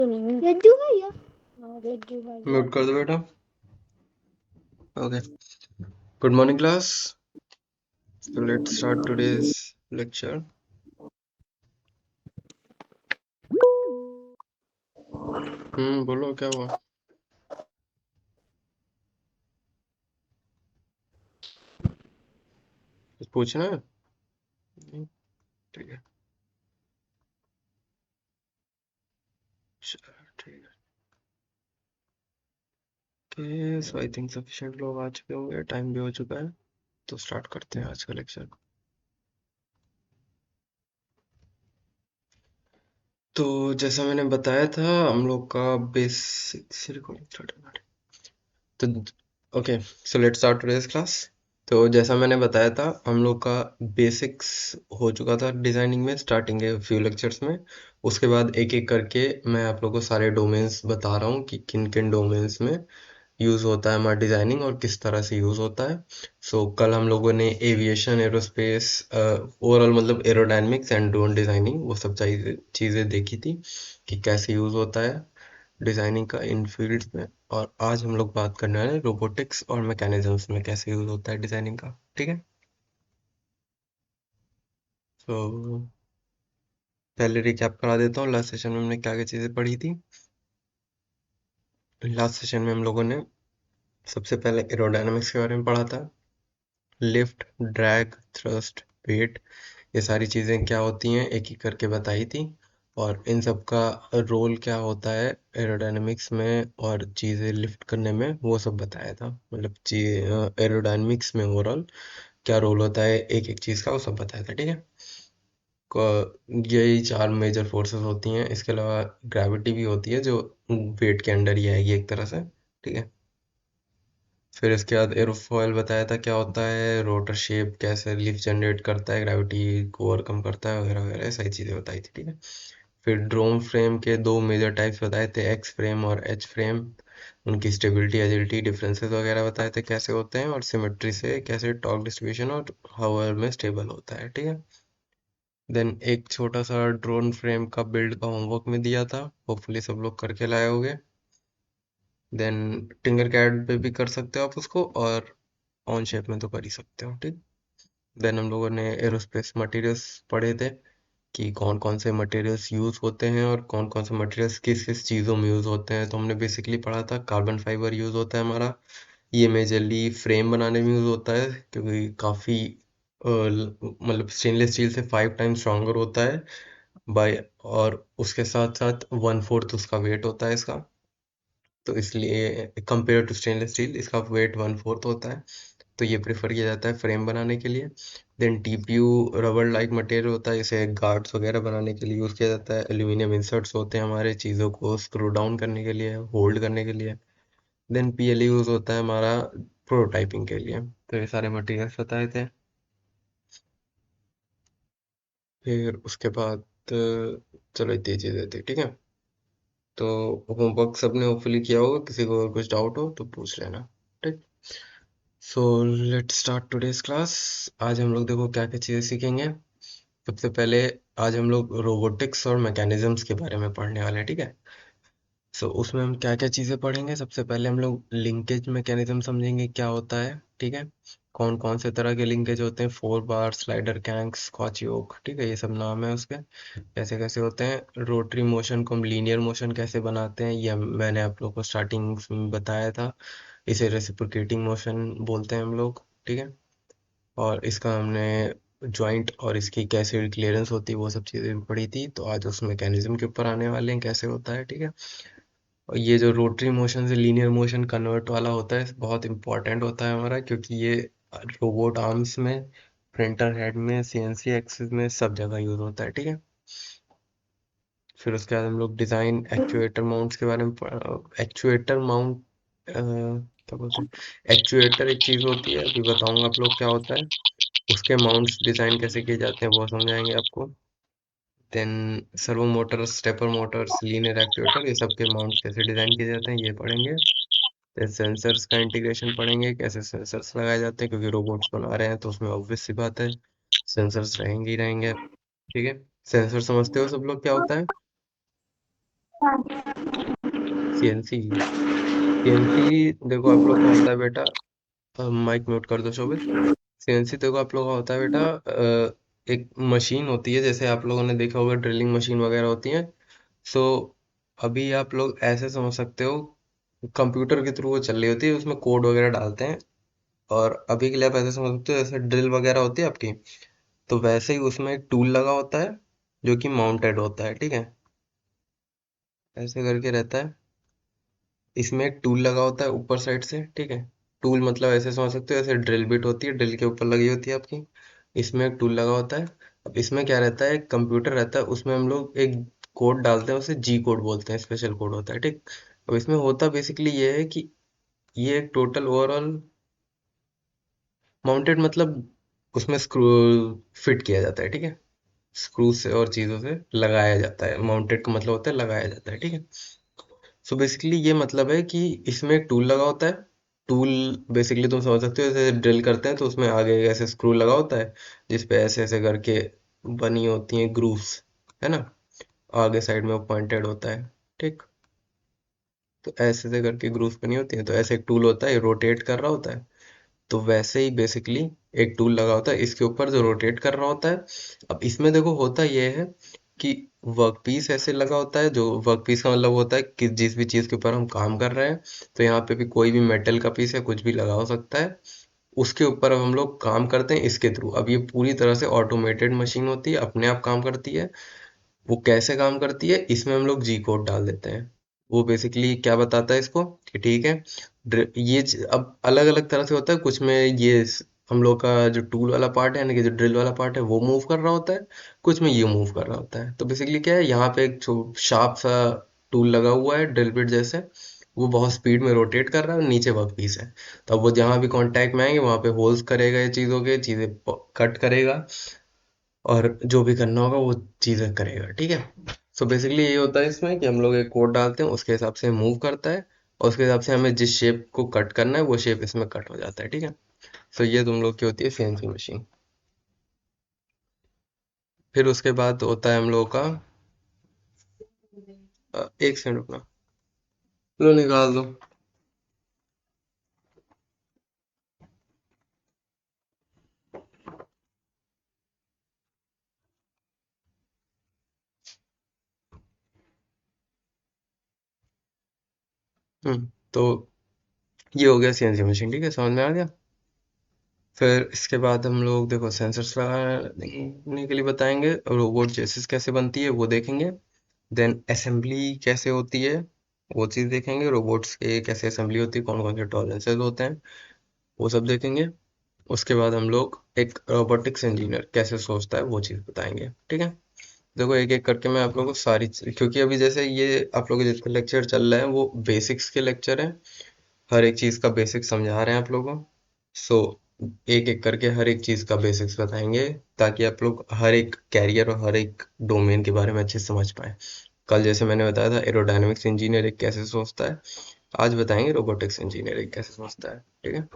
लड्डू भैया। हाँ लड्डू भैया। म्यूट कर दो बेटा। Okay, good morning class. So let's start today's lecture. बोलो क्या हुआ? कुछ पूछना है? नहीं? ठीक है, चलो ठीक है। Okay, so I think sufficient लोग आ चुके होंगे, टाइम भी हो चुका है, तो स्टार्ट करते हैं आज का लेक्चर। तो जैसा मैंने बताया था, हम लोग का बेसिक से रिकॉर्डिंग स्टार्ट करना है। तो okay, so let's start today's class. तो जैसा मैंने बताया था, हम लोग का बेसिक्स हो चुका था डिजाइनिंग में, स्टार्टिंग के फ्यू लेक्चर्स में। उसके बाद एक एक करके मैं आप लोगों को सारे डोमेन्स बता रहा हूँ कि किन किन डोमेन्स में यूज़ होता है हमारा डिज़ाइनिंग और किस तरह से यूज़ होता है। सो कल हम लोगों ने एविएशन, एरोस्पेस, ओवरऑल मतलब एरोडायनेमिक्स एंड ड्रोन डिज़ाइनिंग वो सब चीज़ें देखी थी कि कैसे यूज़ होता है डिज़ाइनिंग का इन फील्ड्स में। और आज हम लोग बात करने वाले हैं रोबोटिक्स और मैकेनिज्म्स में कैसे यूज़ होता है डिज़ाइनिंग का। ठीक है, तो पहले रिकैप करा देता हूँ लास्ट सेशन में हमने क्या क्या चीज़ें पढ़ी थी। लास्ट सेशन में हम लोगों ने सबसे पहले एरोडायनामिक्स के बारे में पढ़ा था। लिफ्ट, ड्रैग, थ्रस्ट, वेट, ये सारी चीज़ें क्या होती हैं एक एक करके बताई थी। और इन सब का रोल क्या होता है एरोडायनेमिक्स में और चीज़ें लिफ्ट करने में, वो सब बताया था। मतलब एरोडायनेमिक्स में ओवरऑल क्या रोल होता है एक एक चीज़ का, वो सब बताया था। ठीक है, यही चार मेजर फोर्सेस होती हैं। इसके अलावा ग्रेविटी भी होती है जो वेट के अंडर ही आएगी एक तरह से। ठीक है, फिर इसके बाद एरोफॉयल बताया था क्या होता है, रोटर शेप कैसे लिफ्ट जनरेट करता है, ग्रेविटी को ओवरकम करता है, वगैरह वगैरह सारी चीज़ें बताई थी। ठीक है, फिर ड्रोन फ्रेम के दो मेजर टाइप्स बताए थे, एक्स फ्रेम और एच फ्रेम। उनकी स्टेबिलिटी, एजिलिटी, डिफरेंसेस वगैरह बताए थे कैसे होते हैं, और सिमेट्री से कैसे टॉर्क डिस्ट्रीब्यूशन और हवा में स्टेबल होता है। ठीक है, देन एक छोटा सा ड्रोन फ्रेम का बिल्ड का होमवर्क में दिया था, होपफुली सब लोग करके लाए होंगे। देन टिंकर कैड पे भी कर सकते हो आप उसको, और ऑन शेप में तो कर ही सकते हो। ठीक, देन हम लोगों ने एरोस्पेस मटेरियल्स पढ़े थे कि कौन कौन से मटेरियल्स यूज़ होते हैं और कौन कौन से मटेरियल्स किस किस चीज़ों में यूज़ होते हैं। तो हमने बेसिकली पढ़ा था कार्बन फाइबर यूज़ होता है हमारा, ये मेजरली फ्रेम बनाने में यूज़ होता है क्योंकि काफ़ी मतलब स्टेनलेस स्टील से 5 टाइम्स स्ट्रॉन्गर होता है बाय, और उसके साथ साथ 1/4 उसका वेट होता है इसका। तो इसलिए कंपेयर टू स्टेनलेस स्टील इसका वेट 1/4 होता है, तो ये प्रेफर किया जाता है फ्रेम बनाने के लिए। Then TPU rubber like material होता है, इसे गार्ड्स वगैरह बनाने के लिए यूज़ किया जाता है। एल्यूमिनियम इंसर्ट्स होते हैं हमारे चीज़ों को स्क्रू डाउन करने के लिए, होल्ड करने के लिए। देन पीएलई यूज़ होता है हमारा प्रोटोटाइपिंग के लिए। तो ये सारे मटेरियल्स बताए थे। फिर उसके बाद चलो इतनी चीज़ें थी। ठीक है, तो होमवर्क सबने होपफुली किया होगा, किसी को अगर कुछ डाउट हो तो पूछ लेना। ठीक, so let's start today's class. आज हम लोग देखो क्या क्या चीज़ें सीखेंगे। सबसे पहले आज हम लोग रोबोटिक्स और मैकेनिज्म्स के बारे में पढ़ने वाले हैं। ठीक है, सो उसमें हम क्या क्या चीज़ें पढ़ेंगे, सबसे पहले हम लोग लिंकेज मैकेनिज्म समझेंगे क्या होता है। ठीक है, कौन कौन से तरह के लिंकेज होते हैं, 4 बार, स्लाइडर, कैंक्स, स्कॉच योक। ठीक है, ये सब नाम है उसके, कैसे कैसे होते हैं। रोटरी मोशन को हम लीनियर मोशन कैसे बनाते हैं, ये मैंने आप लोग को स्टार्टिंग में बताया था। इसे रेसिप्रोकेटिंग मोशन बोलते हैं हम लोग। ठीक है, और इसका हमने जॉइंट और इसकी कैसे क्लियरेंस होती है वो सब चीज़ें भी पढ़ी थी। तो आज उस मैकेनिज्म के ऊपर आने वाले हैं कैसे होता है। ठीक है, और ये जो रोटरी मोशन से लीनियर मोशन कन्वर्ट वाला होता है बहुत इंपॉर्टेंट होता है हमारा, क्योंकि ये रोबोट आर्म्स में, प्रिंटर हेड में, सीएनसी एक्सिस में सब जगह यूज होता है। ठीक है, फिर उसके बाद हम लोग डिज़ाइन एक्चुएटर माउंट्स के बारे में एक्चुएटर माउंट क्या बोलते हैं, एक्चुएटर एक चीज़ होती है, अभी बताऊंगा आप लोग क्या होता है। उसके माउंट्स डिज़ाइन कैसे किए जाते हैं वो समझाएंगे आपको। Then servo motors, stepper motors, linear actuator, ये सब के माउंट कैसे डिज़ाइन किए जाते हैं ये पढ़ेंगे। फिर सेंसर्स का इंटीग्रेशन पढ़ेंगे, कैसे सेंसर्स लगाए जाते हैं, क्योंकि रोबोट्स बना रहे हैं तो उसमें ऑब्वियस सी बात है सेंसर्स रहेंगे ही रहेंगे। ठीक है, सेंसर समझते हो सब लोग क्या होता है? सीएनसी सीएनसी देखो आप लोग का होता है बेटा, माइक म्यूट कर दो शोभित। सीएनसी देखो आप लोग का होता है बेटा, एक मशीन होती है, जैसे आप लोगों ने देखा होगा ड्रिलिंग मशीन वगैरह होती है। सो अभी आप लोग ऐसे समझ सकते हो, कंप्यूटर के थ्रू वो चल रही होती है, उसमें कोड वगैरह डालते हैं। और अभी के लिए आप ऐसे समझ सकते हो जैसे ड्रिल वगैरह होती है आपकी, तो वैसे ही उसमें एक टूल लगा होता है जो कि माउंटेड होता है, ठीक है। ऐसे करके रहता है, इसमें एक टूल लगा होता है ऊपर साइड से, ठीक है। टूल मतलब ऐसे समझ सकते हो, ऐसे ड्रिल बिट होती है, ड्रिल के ऊपर लगी होती है आपकी। इसमें एक टूल लगा होता है। अब इसमें क्या रहता है, एक कंप्यूटर रहता है, उसमें हम लोग एक कोड डालते हैं, उसे जी कोड बोलते हैं, स्पेशल कोड होता है, ठीक। अब इसमें होता बेसिकली ये है कि ये एक टोटल ओवरऑल माउंटेड मतलब उसमें स्क्रू फिट किया जाता है, ठीक है। स्क्रू से और चीज़ों से लगाया जाता है, माउंटेड का मतलब होता है लगाया जाता है, ठीक है। सो बेसिकली ये मतलब है कि इसमें एक टूल लगा होता है। टूल बेसिकली तुम समझ सकते हो, जैसे ड्रिल करते हैं तो उसमें आगे ऐसे स्क्रू लगा होता है, जिसपे ऐसे ऐसे करके बनी होती हैं ग्रूव्स, है ना। आगे साइड में वो पॉइंटेड होता है, ठीक। तो ऐसे ऐसे करके ग्रूव्स बनी होती हैं, तो ऐसे एक टूल होता है, रोटेट कर रहा होता है। तो वैसे ही बेसिकली एक टूल लगा होता है इसके ऊपर जो रोटेट कर रहा होता है। अब इसमें देखो होता ये है कि वर्कपीस ऐसे लगा होता है, जो वर्कपीस का मतलब होता है कि जिस भी चीज़ के ऊपर हम काम कर रहे हैं, तो यहाँ पे भी कोई भी मेटल का पीस या कुछ भी लगा हो सकता है। उसके ऊपर अब हम लोग काम करते हैं इसके थ्रू। अब ये पूरी तरह से ऑटोमेटेड मशीन होती है, अपने आप काम करती है। वो कैसे काम करती है, इसमें हम लोग जी कोड डाल देते हैं। वो बेसिकली क्या बताता है इसको कि ठीक है, अब अलग अलग तरह से होता है, कुछ में हम लोग का जो टूल वाला पार्ट है, यानी कि जो ड्रिल वाला पार्ट है, वो मूव कर रहा होता है। कुछ में ये मूव कर रहा होता है। तो बेसिकली क्या है, यहाँ पे एक शार्प सा टूल लगा हुआ है ड्रिल बिट जैसे, वो बहुत स्पीड में रोटेट कर रहा है, और नीचे वर्क पीस है। तो अब वो जहाँ भी कांटेक्ट में आएंगे वहां पे होल्स करेगा, ये चीज़ों के चीज़ें कट करेगा, और जो भी करना होगा वो चीज़ें करेगा, ठीक है। सो बेसिकली ये होता है इसमें कि हम लोग एक कोड डालते हैं, उसके हिसाब से मूव करता है, और उसके हिसाब से हमें जिस शेप को कट करना है वो शेप इसमें कट हो जाता है, ठीक है। सो ये तुम लोग की होती है सीएनसी मशीन। फिर उसके बाद होता है हम लोगों का, एक सेकंड रुकना, लो निकाल दो। तो ये हो गया सीएनसी मशीन, ठीक है, समझ में आ गया। फिर इसके बाद हम लोग देखो सेंसर्स लगाने के लिए बताएंगे, रोबोट चेसिस कैसे बनती है वो देखेंगे। देन असेंबली कैसे होती है वो चीज़ देखेंगे, रोबोट्स के कैसे असेंबली होती है, कौन कौन से टॉलरेंसेस होते हैं, वो सब देखेंगे। उसके बाद हम लोग एक रोबोटिक्स इंजीनियर कैसे सोचता है वो चीज़ बताएंगे, ठीक है। देखो एक एक करके मैं आप लोगों को क्योंकि अभी जैसे ये आप लोगों के जितने लेक्चर चल रहे हैं वो बेसिक्स के लेक्चर हैं, हर एक चीज़ का बेसिक समझा रहे हैं आप लोगों को। सो एक एक करके हर एक चीज़ का बेसिक्स बताएंगे, ताकि आप लोग हर एक कैरियर और हर एक डोमेन के बारे में अच्छे से समझ पाए। कल जैसे मैंने बताया था एरोडायनेमिक्स इंजीनियर एक कैसे सोचता है, आज बताएंगे रोबोटिक्स इंजीनियर एक कैसे सोचता है, ठीक है।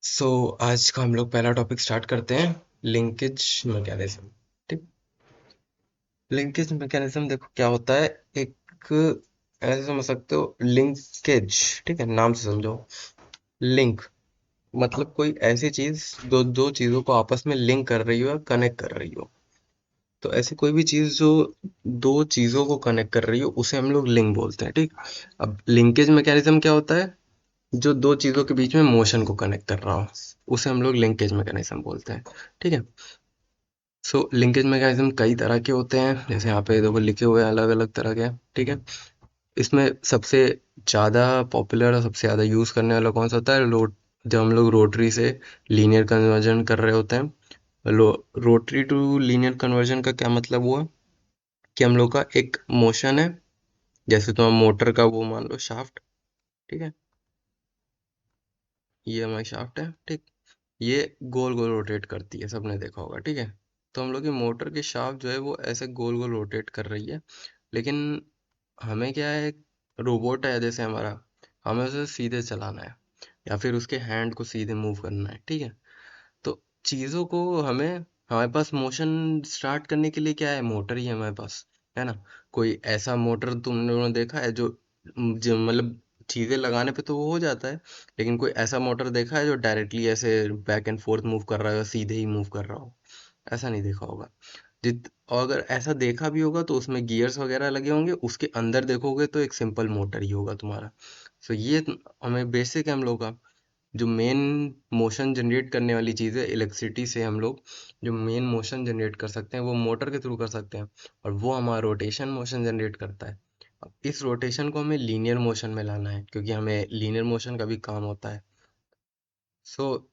सो आज का हम लोग पहला टॉपिक स्टार्ट करते हैं, लिंकेज मैकेनिज्म, ठीक। लिंकेज मैकेनिज्म देखो क्या होता है, एक ऐसे समझ सकते हो लिंकेज, ठीक है, नाम से समझो। लिंक मतलब कोई ऐसी चीज दो दो चीजों को आपस में लिंक कर रही हो या कनेक्ट कर रही हो। तो ऐसी कोई भी चीज जो दो चीजों को कनेक्ट कर रही हो उसे हम लोग लिंक बोलते हैं, ठीक। अब लिंकेज मैकेनिज्म क्या होता है, जो दो चीजों के बीच में मोशन को कनेक्ट कर रहा हो, उसे हम लोग लिंकेज मैकेनिज्म बोलते हैं, ठीक है। सो लिंकेज मैकेनिज्म कई तरह के होते हैं, जैसे यहाँ पे देखो लिखे हुए हैं अलग अलग तरह के, ठीक है। इसमें सबसे ज़्यादा पॉपुलर और सबसे ज़्यादा यूज़ करने वाला कौन सा होता है, जब हम लोग रोटरी से लीनियर कन्वर्जन कर रहे होते हैं। रोटरी टू लीनियर कन्वर्जन का क्या मतलब हुआ कि हम लोग का एक मोशन है, जैसे तो हम मोटर का वो मान लो शाफ्ट, ठीक है। ये हमारी शाफ्ट है, ठीक। ये गोल गोल रोटेट करती है, सबने देखा होगा, ठीक है। तो हम लोग की मोटर की शाफ्ट जो है वो ऐसे गोल गोल रोटेट कर रही है, लेकिन हमें क्या है, रोबोट है जैसे हमारा, हमें उसे सीधे चलाना है, या फिर उसके हैंड को सीधे मूव करना है, ठीक है। तो चीज़ों को हमें, हमारे पास मोशन स्टार्ट करने के लिए क्या है, मोटर ही है हमारे पास। है ना। कोई ऐसा मोटर तुम लोगों ने देखा है जो मतलब चीजें लगाने पे तो वो हो जाता है, लेकिन कोई ऐसा मोटर देखा है जो डायरेक्टली ऐसे बैक एंड फोर्थ मूव कर रहा है, या सीधे ही मूव कर रहा हो? ऐसा नहीं देखा होगा। जित और अगर ऐसा देखा भी होगा तो उसमें गियर्स वगैरह लगे होंगे, उसके अंदर देखोगे तो एक सिंपल मोटर ही होगा तुम्हारा। सो ये हमें बेसिक है हम लोग का जो मेन मोशन जनरेट करने वाली चीज़ है इलेक्ट्रिसिटी से। हम लोग जो मेन मोशन जनरेट कर सकते हैं वो मोटर के थ्रू कर सकते हैं, और वो हमारा रोटेशन मोशन जनरेट करता है। अब इस रोटेशन को हमें लीनियर मोशन में लाना है, क्योंकि हमें लीनियर मोशन का भी काम होता है। सो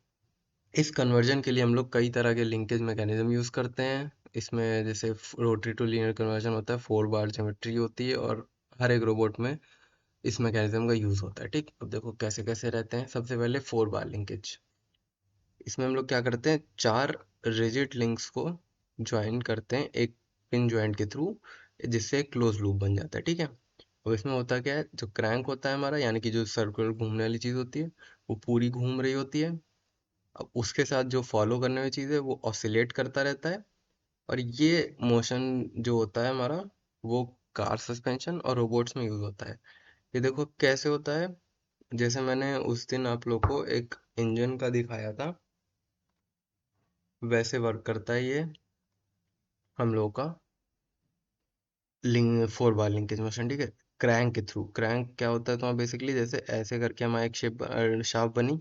इस कन्वर्जन के लिए हम लोग कई तरह के लिंकेज मैकेनिज्म यूज़ करते हैं। इसमें जैसे रोटरी टू लीनियर कन्वर्जन होता है, 4 बार ज्योमेट्री होती है, और हर एक रोबोट में इस मैकेनिज्म का यूज़ होता है। ठीक, अब देखो कैसे कैसे रहते हैं। सबसे पहले 4 बार लिंकेज। इसमें हम लोग क्या करते हैं, 4 रिजिड लिंक्स को ज्वाइन करते हैं एक पिन ज्वाइंट के थ्रू, जिससे एक क्लोज लूप बन जाता है। ठीक है। अब इसमें होता क्या है, जो क्रैंक होता है हमारा, यानी कि जो सर्कुलर घूमने वाली चीज़ होती है, वो पूरी घूम रही होती है। अब उसके साथ जो फॉलो करने वाली चीज़ है वो ऑसिलेट करता रहता है। और ये मोशन जो होता है हमारा, वो कार सस्पेंशन और रोबोट्स में यूज़ होता है। ये देखो कैसे होता है। जैसे मैंने उस दिन आप लोग को एक इंजन का दिखाया था, वैसे वर्क करता है ये हम लोग का लिंक 4 बार लिंकेज मोशन। ठीक है। क्रैंक के थ्रू, क्रैंक क्या होता है, तो बेसिकली जैसे ऐसे करके हमारा एक शेप शाफ्ट बनी,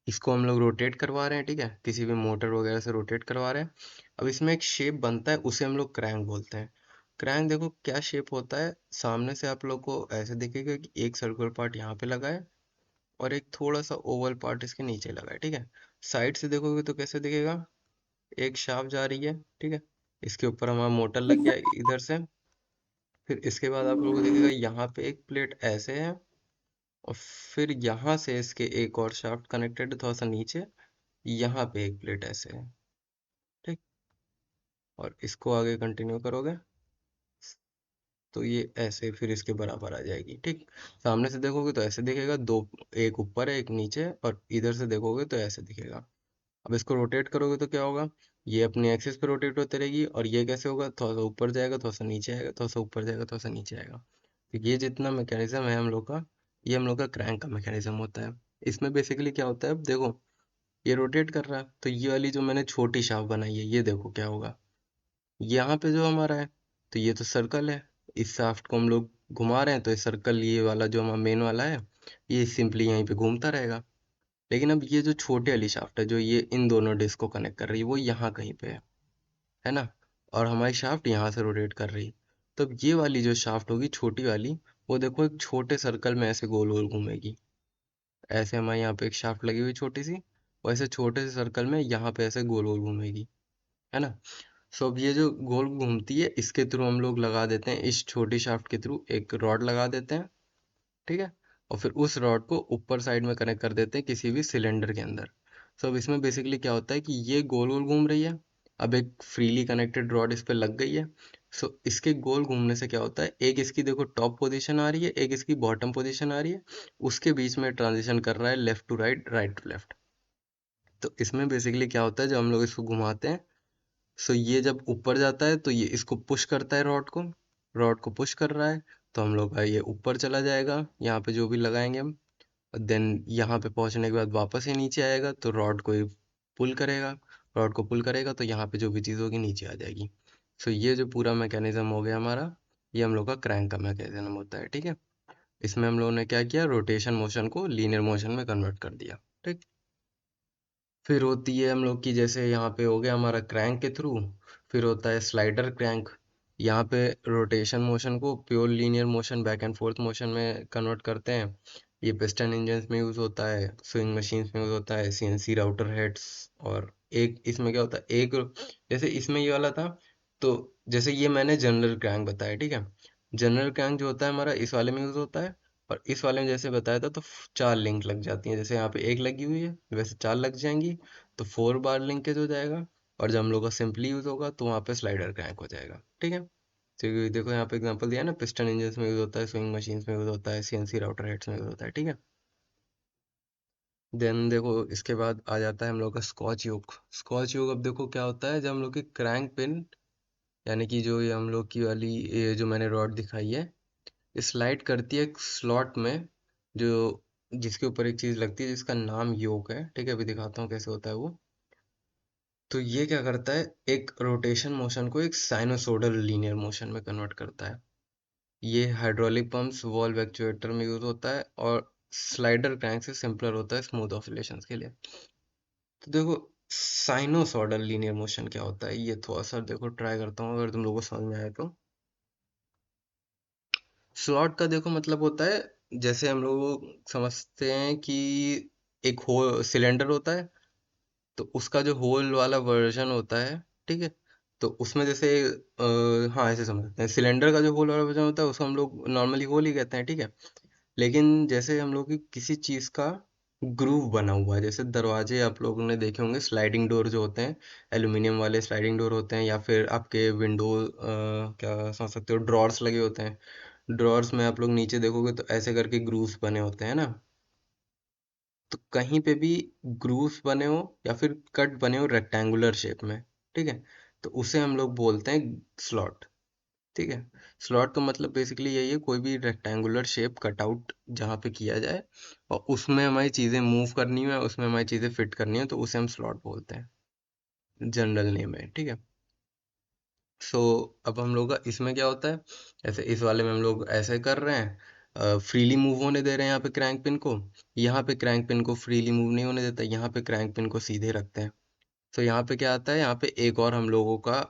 इसको हम लोग रोटेट करवा रहे हैं। ठीक है, किसी भी मोटर वगैरह से रोटेट करवा रहे हैं। अब इसमें एक शेप बनता है, उसे हम लोग क्रैंक बोलते हैं। क्रैंक देखो क्या शेप होता है, सामने से आप लोग को ऐसे दिखेगा कि एक सर्कुलर पार्ट यहाँ पे लगा है, और एक थोड़ा सा ओवल पार्ट इसके नीचे लगा है। ठीक है। साइड से देखोगे तो कैसे दिखेगा, एक शाफ्ट जा रही है। ठीक है। इसके ऊपर हमारा मोटर लग गया इधर से। फिर इसके बाद आप लोगों को दिखेगा यहाँ पे एक प्लेट ऐसे है, और फिर यहाँ से इसके एक और शाफ्ट कनेक्टेड है थोड़ा सा नीचे, यहाँ पे एक प्लेट ऐसे है। ठीक। और इसको आगे कंटिन्यू करोगे तो ये ऐसे फिर इसके बराबर आ जाएगी। ठीक। सामने से देखोगे तो ऐसे दिखेगा, दो, एक ऊपर है एक नीचे, और इधर से देखोगे तो ऐसे दिखेगा। अब इसको रोटेट करोगे तो क्या होगा, ये अपनी एक्सिस पे रोटेट होती रहेगी, और ये कैसे होगा, थोड़ा सा ऊपर जाएगा, थोड़ा सा नीचे आएगा, थोड़ा सा ऊपर जाएगा, थोड़ा सा नीचे आएगा। तो ये जितना मैकेनिज्म है हम लोग का, ये हम लोग का क्रैंक का मैकेनिज्म होता है। इसमें बेसिकली क्या होता है, अब देखो ये रोटेट कर रहा है, तो ये वाली जो मैंने छोटी शाफ्ट बनाई है, ये देखो क्या होगा, यहाँ पे जो हमारा है, तो ये तो सर्कल है, इस शाफ्ट को हम लोग घुमा रहे हैं, तो ये सर्कल, ये वाला जो हमारा मेन वाला है, ये सिंपली यहीं पे घूमता रहेगा। लेकिन अब ये जो छोटे वाली शाफ्ट है, जो ये इन दोनों डिस्क को कनेक्ट कर रही है, वो यहाँ कहीं पे है ना, और हमारी शाफ्ट यहाँ से रोटेट कर रही है। तो अब ये वाली जो शाफ्ट होगी छोटी वाली, वो देखो एक छोटे सर्कल में ऐसे गोल गोल घूमेगी। ऐसे हमारे यहाँ पे एक शाफ्ट लगी हुई छोटी सी, वैसे छोटे से सर्कल में यहाँ पे ऐसे गोल गोल घूमेगी, है ना। सो अब ये जो गोल घूमती है, इसके थ्रू हम लोग लगा देते हैं, इस छोटी शाफ्ट के थ्रू एक रॉड लगा देते हैं। ठीक है। और फिर उस रॉड को ऊपर साइड में कनेक्ट कर देते हैं किसी भी सिलेंडर के अंदर। सो अब इसमें बेसिकली क्या होता है कि ये गोल गोल घूम रही है, अब एक फ्रीली कनेक्टेड रॉड इस पे लग गई है। सो इसके गोल घूमने से क्या होता है, एक इसकी देखो टॉप पोजीशन आ रही है, एक इसकी बॉटम पोजीशन आ रही है, उसके बीच में ट्रांजिशन कर रहा है left to right, right to left. तो इसमें बेसिकली क्या होता है, जब हम लोग इसको घुमाते हैं, सो ये जब ऊपर जाता है तो ये इसको पुश करता है, रॉड को पुश कर रहा है, तो हम लोग का ये ऊपर चला जाएगा, यहाँ पे जो भी लगाएंगे हम। देन यहाँ पे पहुंचने के बाद वापस ये नीचे आएगा, तो रॉड को पुल करेगा, रॉड को पुल करेगा तो यहाँ पे जो भी चीज़ होगी नीचे आ जाएगी। सो ये जो पूरा मैकेनिज्म हो गया हमारा, ये हम लोग का क्रैंक का मैकेनिज्म होता है। ठीक है। इसमें हम लोगों ने क्या किया, रोटेशन मोशन को लीनियर मोशन में कन्वर्ट कर दिया। ठीक। फिर होती है हम लोग की, जैसे यहाँ पे हो गया हमारा क्रैंक के थ्रू, फिर होता है स्लाइडर क्रैंक। यहाँ पे रोटेशन मोशन को pure linear motion, back and fourth motion में कन्वर्ट करते हैं। ये पिस्टन इंजन्स में यूज़ होता है, स्विंग मशीन्स में यूज़ होता है, सीएनसी राउटर हेड्स। और एक इसमें क्या होता है, एक जैसे इसमें ये वाला था, तो जैसे ये मैंने जनरल क्रैंक बताया। ठीक है। जनरल क्रैंक जो होता है हमारा, इस वाले में यूज़ होता है। और इस वाले में जैसे बताया था, तो 4 लिंक लग जाती हैं, जैसे यहाँ पे एक लगी हुई है, वैसे 4 लग जाएंगी, तो 4 बार लिंकेज हो जाएगा। और जब हम लोग का सिंपली यूज होगा तो वहाँ पे स्लाइडर क्रैंक हो जाएगा। ठीक है। तो देखो यहाँ पे एग्जांपल दिया है ना, पिस्टन इंजन में यूज होता है, स्विंग मशीन्स में यूज होता है, सीएनसी राउटर हेड्स में यूज होता है। ठीक है। देन देखो इसके बाद आ जाता है हम लोग का स्कॉच योक। स्कॉच योक, अब देखो क्या होता है, जब हम लोग की क्रैंक पिन यानी कि जो ये हम लोग की वाली ये जो मैंने रॉड दिखाई है, ये स्लाइड करती है एक स्लॉट में, जो जिसके ऊपर एक चीज लगती है जिसका नाम योक है। ठीक है, अभी दिखाता हूँ कैसे होता है वो। तो ये क्या करता है, एक रोटेशन मोशन को एक साइनोसोडल लीनियर मोशन में कन्वर्ट करता है। ये हाइड्रोलिक पंप्स, वॉल्व, एक्चुएटर में यूज होता है, और स्लाइडर क्रैंक से सिंपलर होता है स्मूथ ऑसिलेशंस के लिए। तो देखो, साइनोसॉइडल लीनियर मोशन क्या होता है, ये थोड़ा सा देखो ट्राई करता हूँ अगर तुम लोगों को समझ में आए तो। स्लॉट का देखो मतलब होता है, जैसे हम लोग समझते हैं कि एक होल सिलेंडर होता है, तो उसका जो होल वाला वर्जन होता है, ठीक है, तो उसमें जैसे हाँ ऐसे समझते हैं, सिलेंडर का जो होल वाला वर्जन होता है उसको हम लोग नॉर्मली होल ही कहते हैं, ठीक है। लेकिन जैसे हम लोग की किसी चीज का ग्रूव बना हुआ है, जैसे दरवाजे आप लोगों ने देखे होंगे, स्लाइडिंग डोर जो होते हैं, एल्यूमिनियम वाले स्लाइडिंग डोर होते हैं, या फिर आपके विंडो क्या समझ सकते हो, ड्रॉर्स लगे होते हैं। ड्रॉर्स में आप लोग नीचे देखोगे तो ऐसे करके ग्रूव्स बने होते हैं ना। तो कहीं पे भी ग्रूव्स बने हो या फिर कट बने हो रेक्टेंगुलर शेप में, ठीक है, तो उसे हम लोग बोलते हैं स्लॉट। ठीक है, स्लॉट का मतलब बेसिकली यही है, कोई भी रेक्टेंगुलर शेप कटआउट जहाँ पे किया जाए और उसमें हमारी चीज़ें मूव करनी हो, उसमें हमारी चीज़ें फिट करनी हो, तो उसे हम स्लॉट बोलते हैं, जनरल नेम है, ठीक है। सो अब हम लोग का इसमें क्या होता है, ऐसे इस वाले में हम लोग ऐसे कर रहे हैं, फ्रीली मूव होने दे रहे हैं यहाँ पे क्रैंक पिन को। यहाँ पे क्रैंक पिन को फ्रीली मूव नहीं होने देता, यहाँ पे क्रैंक पिन को सीधे रखते हैं। तो यहाँ पे क्या आता है, यहाँ पे एक और हम लोगों का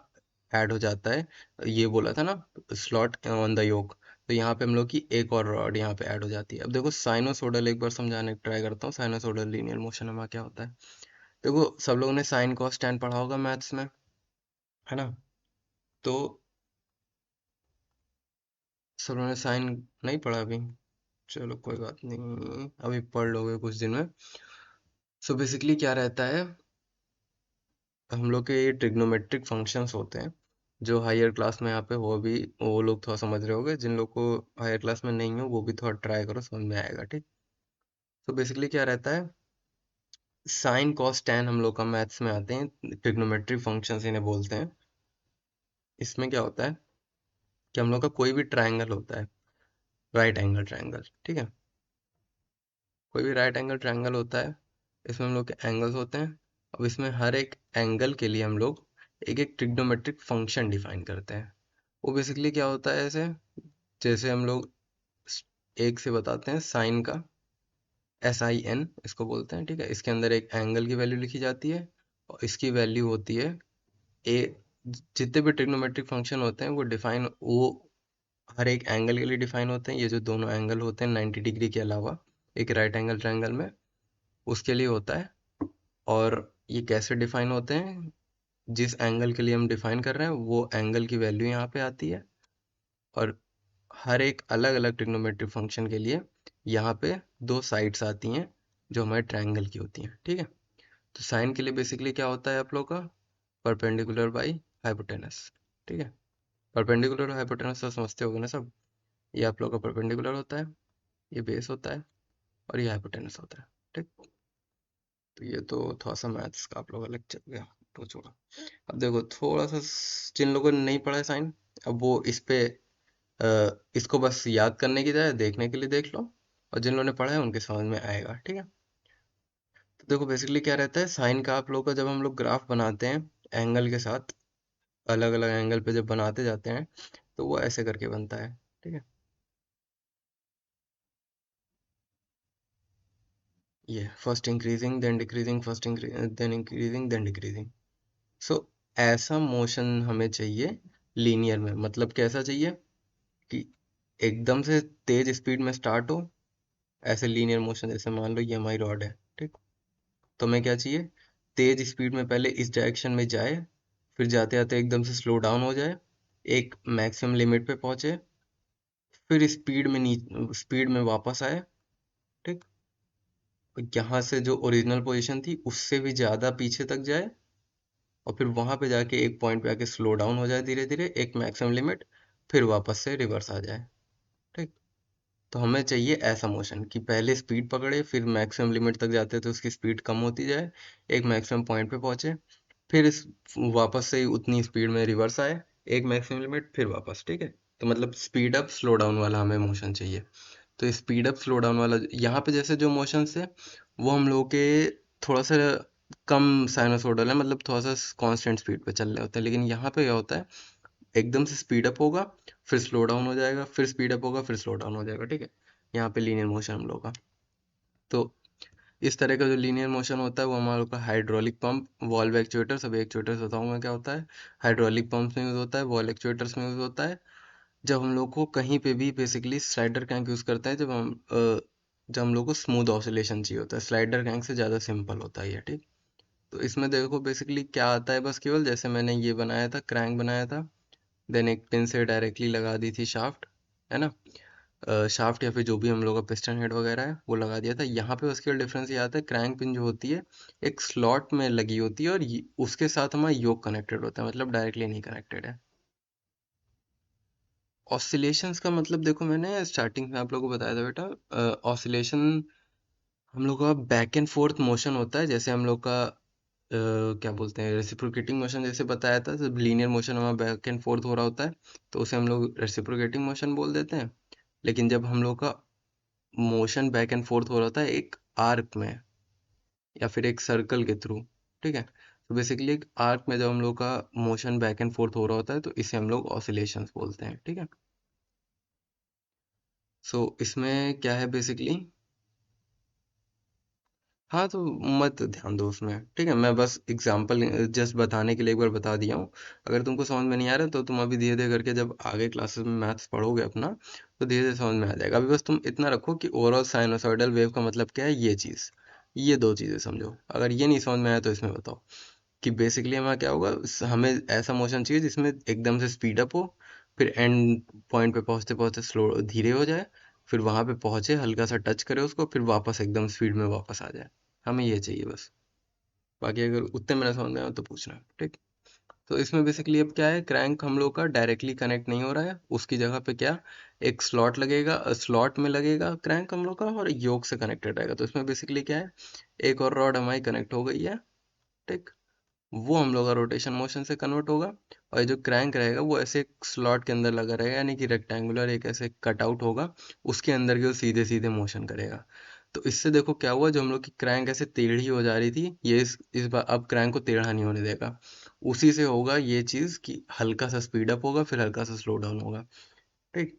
ऐड हो जाता है, ये बोला था ना, स्लॉट ऑन द योक। तो यहाँ पे हम लोग की एक और रॉड यहाँ पे ऐड हो जाती है। अब देखो साइनोसोडल एक बार समझाने की ट्राई करता हूँ, साइनोसोडल लीनियर मोशन में क्या होता है। देखो सब लोगों ने साइन कॉस टैन पढ़ा होगा मैथ्स में, है ना। तो सब लोगों ने साइन नहीं पढ़ा अभी, चलो कोई बात नहीं, अभी पढ़ लोगे कुछ दिन में। सो बेसिकली क्या रहता है, हम लोग के ये ट्रिग्नोमेट्रिक फंक्शंस होते हैं, जो हायर क्लास में यहाँ पे हो भी, वो लोग थोड़ा समझ रहे होंगे, जिन लोग को हायर क्लास में नहीं हो वो भी थोड़ा ट्राई करो, समझ में आएगा, ठीक। तो बेसिकली क्या रहता है, साइन कॉस टैन हम लोग का मैथ्स में आते हैं, ट्रिग्नोमेट्रिक फंक्शंस इन्हें बोलते हैं। इसमें क्या होता है कि हम लोग का कोई भी ट्राइंगल होता है, राइट एंगल ट्राइंगल, ठीक है, कोई भी राइट एंगल ट्राइंगल होता है, इसमें हम लोग के एंगल्स होते हैं। अब इसमें हर एक एंगल के लिए हम लोग एक एक ट्रिग्नोमेट्रिक फंक्शन डिफाइन करते हैं। वो बेसिकली क्या होता है, ऐसे जैसे हम लोग एक से बताते हैं, साइन का, SIN इसको बोलते हैं, ठीक है। इसके अंदर एक एंगल की वैल्यू लिखी जाती है, और इसकी वैल्यू होती है ए। जितने भी ट्रिग्नोमेट्रिक फंक्शन होते हैं वो डिफाइन, वो हर एक एंगल के लिए डिफाइन होते हैं। ये जो दोनों एंगल होते हैं 90 डिग्री के अलावा एक राइट एंगल ट्रायंगल में, उसके लिए होता है। और ये कैसे डिफाइन होते हैं, जिस एंगल के लिए हम डिफाइन कर रहे हैं वो एंगल की वैल्यू यहाँ पे आती है, और हर एक अलग अलग ट्रिग्नोमेट्रिक फंक्शन के लिए यहाँ पे दो साइड्स आती हैं जो हमारे ट्रायंगल की होती हैं, ठीक है। तो साइन के लिए बेसिकली क्या होता है आप लोग का, परपेंडिकुलर बाई हाइपोटेनस, ठीक है। परपेंडिकुलर और हाइपोटेनस तो समझते होगे ना सब। ये आप लोग का परपेंडिकुलर होता है, ये बेस होता है, और ये हाइपोटेनस होता है, ठीक। तो ये तो थोड़ा सा मैथ्स का आप लोग का लेक्चर गया, तो छोड़ो। अब देखो थोड़ा सा जिन लोगों ने नहीं पढ़ा है साइन, अब वो इस पे इसको बस याद करने की जाए, देखने के लिए देख लो, और जिन लोगों ने पढ़ा है उनके समझ में आएगा, ठीक है। तो देखो बेसिकली क्या रहता है, साइन का आप लोग का जब हम लोग ग्राफ बनाते हैं एंगल के साथ, अलग अलग एंगल पे जब बनाते जाते हैं, तो वो ऐसे करके बनता है, ठीक है। ये first increasing then decreasing, first then increasing then decreasing. So ऐसा मोशन हमें चाहिए लीनियर में, मतलब कैसा चाहिए कि एकदम से तेज स्पीड में स्टार्ट हो, ऐसे लीनियर मोशन, जैसे मान लो ये हमारी रॉड है, ठीक। तो हमें क्या चाहिए, तेज स्पीड में पहले इस डायरेक्शन में जाए, फिर जाते जाते एकदम से स्लो डाउन हो जाए, एक मैक्सिमम लिमिट पे पहुंचे, फिर स्पीड में वापस आए, ठीक। यहाँ से जो ओरिजिनल पोजीशन थी उससे भी ज़्यादा पीछे तक जाए, और फिर वहां पे जाके एक पॉइंट पे आके स्लो डाउन हो जाए धीरे धीरे, एक मैक्सिमम लिमिट, फिर वापस से रिवर्स आ जाए, ठीक। तो हमें चाहिए ऐसा मोशन कि पहले स्पीड पकड़े, फिर मैक्सिमम लिमिट तक जाते तो उसकी स्पीड कम होती जाए, एक मैक्सिमम पॉइंट पे पहुंचे, फिर इस वापस से उतनी स्पीड में रिवर्स आए, एक मैक्सिमम लिमिट फिर वापस, ठीक है। तो मतलब स्पीड अप स्लो डाउन वाला हमें मोशन चाहिए। तो स्पीड अप स्लो डाउन वाला यहाँ पे जैसे जो मोशंस है वो हम लोग के थोड़ा सा कम साइनोसोडल है, मतलब थोड़ा सा कांस्टेंट स्पीड पे चल रहे होते हैं। लेकिन यहाँ पे क्या होता है, एकदम से स्पीड अप होगा, फिर स्लो डाउन हो जाएगा, फिर स्पीड अप होगा, फिर स्लो डाउन हो जाएगा, ठीक है। यहाँ पे लीनियर मोशन हम लोग का। तो इस तरह का जो लीनियर मोशन होता है वो हमारे का हाइड्रोलिक पंप, वॉल्व एक्चुएटर, सब एक्चुएटर्स बताऊंगा क्या होता है। हाइड्रोलिक पंप में यूज होता है, वॉल्व एक्चुएटर्स में यूज होता है जब हम लोग को कहीं पे भी बेसिकली स्लाइडर क्रैंक यूज करता है, जब हम लोग को स्मूथ ऑसिलेशन चाहिए होता है। स्लाइडर क्रैंक से ज़्यादा सिंपल होता है ये, ठीक। तो इसमें देखो बेसिकली क्या आता है, बस केवल जैसे मैंने ये बनाया था, क्रैंक बनाया था, देन एक पिन से डायरेक्टली लगा दी थी शाफ्ट, है ना। शाफ्ट या फिर जो भी हम लोग का पिस्टन हेड वगैरह है वो लगा दिया था। यहाँ पे उसके डिफरेंस ये आता है, क्रैंक पिन जो होती है एक स्लॉट में लगी होती है और उसके साथ हमारा योक कनेक्टेड होता है, मतलब डायरेक्टली नहीं कनेक्टेड है। ऑसिलेशंस का मतलब देखो मैंने स्टार्टिंग में आप लोगों को बताया था बेटा, ऑसिलेशन हम लोग का बैक एंड फोर्थ मोशन होता है। जैसे हम लोग का क्या बोलते हैं, रेसिप्रोकेटिंग मोशन जैसे बताया था, जब लीनियर मोशन हमारा बैक एंड फोर्थ हो रहा होता है तो उसे हम लोग रेसिप्रोकेटिंग मोशन बोल देते हैं। लेकिन जब हम लोग का मोशन बैक एंड फोर्थ हो रहा होता है एक आर्क में या फिर एक सर्कल के थ्रू, ठीक है, तो बेसिकली एक आर्क में जब हम लोग का मोशन बैक एंड फोर्थ हो रहा होता है तो इसे हम लोग ऑसिलेशंस बोलते हैं, ठीक है। सो इसमें क्या है बेसिकली, हाँ तो मत ध्यान दो उसमें, ठीक है। मैं बस एग्जांपल जस्ट बताने के लिए एक बार बता दिया हूँ। अगर तुमको समझ में नहीं आ रहा तो तुम अभी धीरे धीरे करके जब आगे क्लासेस में मैथ्स पढ़ोगे अपना तो धीरे धीरे समझ में आ जाएगा। अभी बस तुम इतना रखो कि ओवरऑल साइनोसॉइडल वेव का मतलब क्या है, ये चीज़, ये दो चीज़ें समझो। अगर ये नहीं समझ में आया तो इसमें बताओ कि बेसिकली हमारा क्या होगा। हमें ऐसा मोशन चाहिए जिसमें एकदम से स्पीड अप हो, फिर एंड पॉइंट पे पहुंचते पहुंचते स्लो धीरे हो जाए, फिर वहां पे पहुंचे हल्का सा टच करे उसको, फिर वापस एकदम स्पीड में वापस आ जाए। हमें ये चाहिए बस। बाकी अगर उतने में ना समझ में आए तो पूछना, ठीक। तो इसमें बेसिकली अब क्या है, क्रैंक हम लोग का डायरेक्टली कनेक्ट नहीं हो रहा है, उसकी जगह पे क्या, एक स्लॉट लगेगा, स्लॉट में लगेगा क्रैंक हम लोग का और योक से कनेक्टेड रहेगा। तो इसमें बेसिकली क्या है, एक और रॉड हमारी कनेक्ट हो गई है, ठीक। वो हम लोग का रोटेशन मोशन से कन्वर्ट होगा, और ये जो क्रैंक रहेगा वो ऐसे एक स्लॉट के अंदर लगा रहेगा, यानी कि रेक्टेंगुलर एक ऐसे कट आउट होगा, उसके अंदर के वो सीधे सीधे मोशन करेगा। तो इससे देखो क्या हुआ, जो हम लोग की क्रैंक ऐसे टेढ़ी हो जा रही थी, ये इस बार अब क्रैंक को टेढ़ा नहीं होने देगा। उसी से होगा ये चीज़ कि हल्का सा स्पीड अप होगा, फिर हल्का सा स्लो डाउन होगा, ठीक।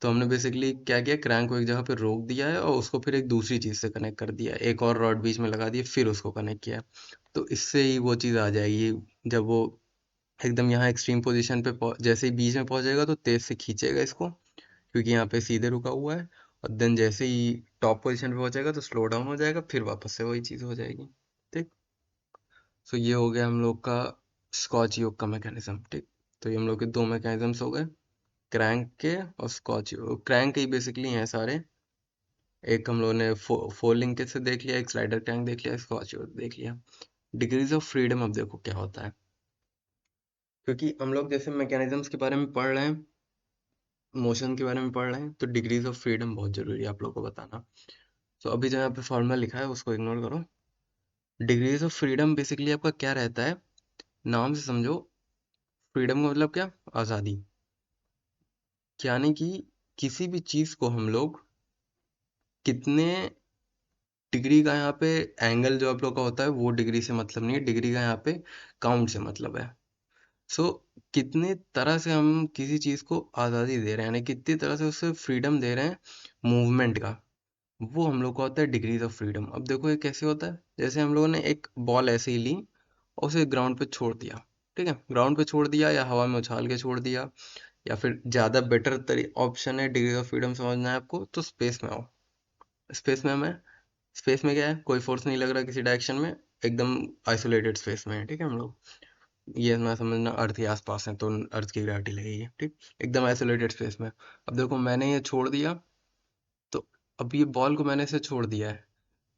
तो हमने बेसिकली क्या किया, क्रैंक को एक जगह पे रोक दिया है और उसको फिर एक दूसरी चीज़ से कनेक्ट कर दिया है, एक और रॉड बीच में लगा दिया, फिर उसको कनेक्ट किया। तो इससे ही वो चीज़ आ जाएगी, जब वो एकदम यहाँ एक्सट्रीम पोजीशन पे जैसे ही बीच में पहुंचेगा तो तेज से खींचेगा इसको, क्योंकि यहाँ पे सीधे रुका हुआ है। और देन जैसे ही टॉप पोजीशन पे पहुंचेगा तो स्लो डाउन हो जाएगा, फिर वापस से वही चीज़ हो जाएगी, ठीक। सो ये हो गया हम लोग का स्कॉच योक का मैकेनिज्म, ठीक। तो ये हम लोग के दो मैकेनिज्म्स हो गए, क्रैंक के और स्कॉच योक। क्रैंक के ही बेसिकली हैं सारे, एक हम लोगों ने फोल्डिंग के से देख लिया, एक स्लाइडर क्रैंक देख लिया, स्कॉच योक देख लिया। डिग्रीज ऑफ फ्रीडम अब देखो क्या होता है, क्योंकि हम लोग जैसे मैकेनिज्म्स के बारे में पढ़ रहे हैं, मोशन के बारे में पढ़ रहे हैं, तो डिग्रीज ऑफ फ्रीडम बहुत जरूरी है आप लोग को बताना। तो अभी जो यहाँ पे फॉर्मूला लिखा है उसको इग्नोर करो। डिग्रीज ऑफ फ्रीडम बेसिकली आपका क्या रहता है, नाम से समझो। फ्रीडम का मतलब क्या, आज़ादी, यानी कि किसी भी चीज़ को हम लोग कितने डिग्री का, यहाँ पे एंगल जो आप लोग का होता है वो डिग्री से मतलब नहीं है, डिग्री का यहाँ पे काउंट से मतलब है। सो कितने तरह से हम किसी चीज़ को आज़ादी दे रहे हैं, यानी कितनी तरह से उससे फ्रीडम दे रहे हैं मूवमेंट का, वो हम लोग का होता है डिग्रीज ऑफ फ्रीडम। अब देखो ये कैसे होता है, जैसे हम लोगों ने एक बॉल ऐसे ही ली और उसे ग्राउंड पे छोड़ दिया, ठीक है, ग्राउंड पे छोड़ दिया या हवा में उछाल के छोड़ दिया, या फिर ज़्यादा बेटर तरी ऑप्शन है डिग्री ऑफ फ्रीडम समझना है आपको तो स्पेस में आओ। स्पेस में हमें, स्पेस में क्या है, कोई फोर्स नहीं लग रहा किसी डायरेक्शन में, एकदम आइसोलेटेड स्पेस में है, ठीक है हम लोग। ये ना समझना अर्थ के आसपास है तो अर्थ की ग्रेविटी लगेगी, ठीक, एकदम आइसोलेटेड स्पेस में। अब देखो मैंने ये छोड़ दिया, तो अब ये बॉल को मैंने इसे छोड़ दिया है,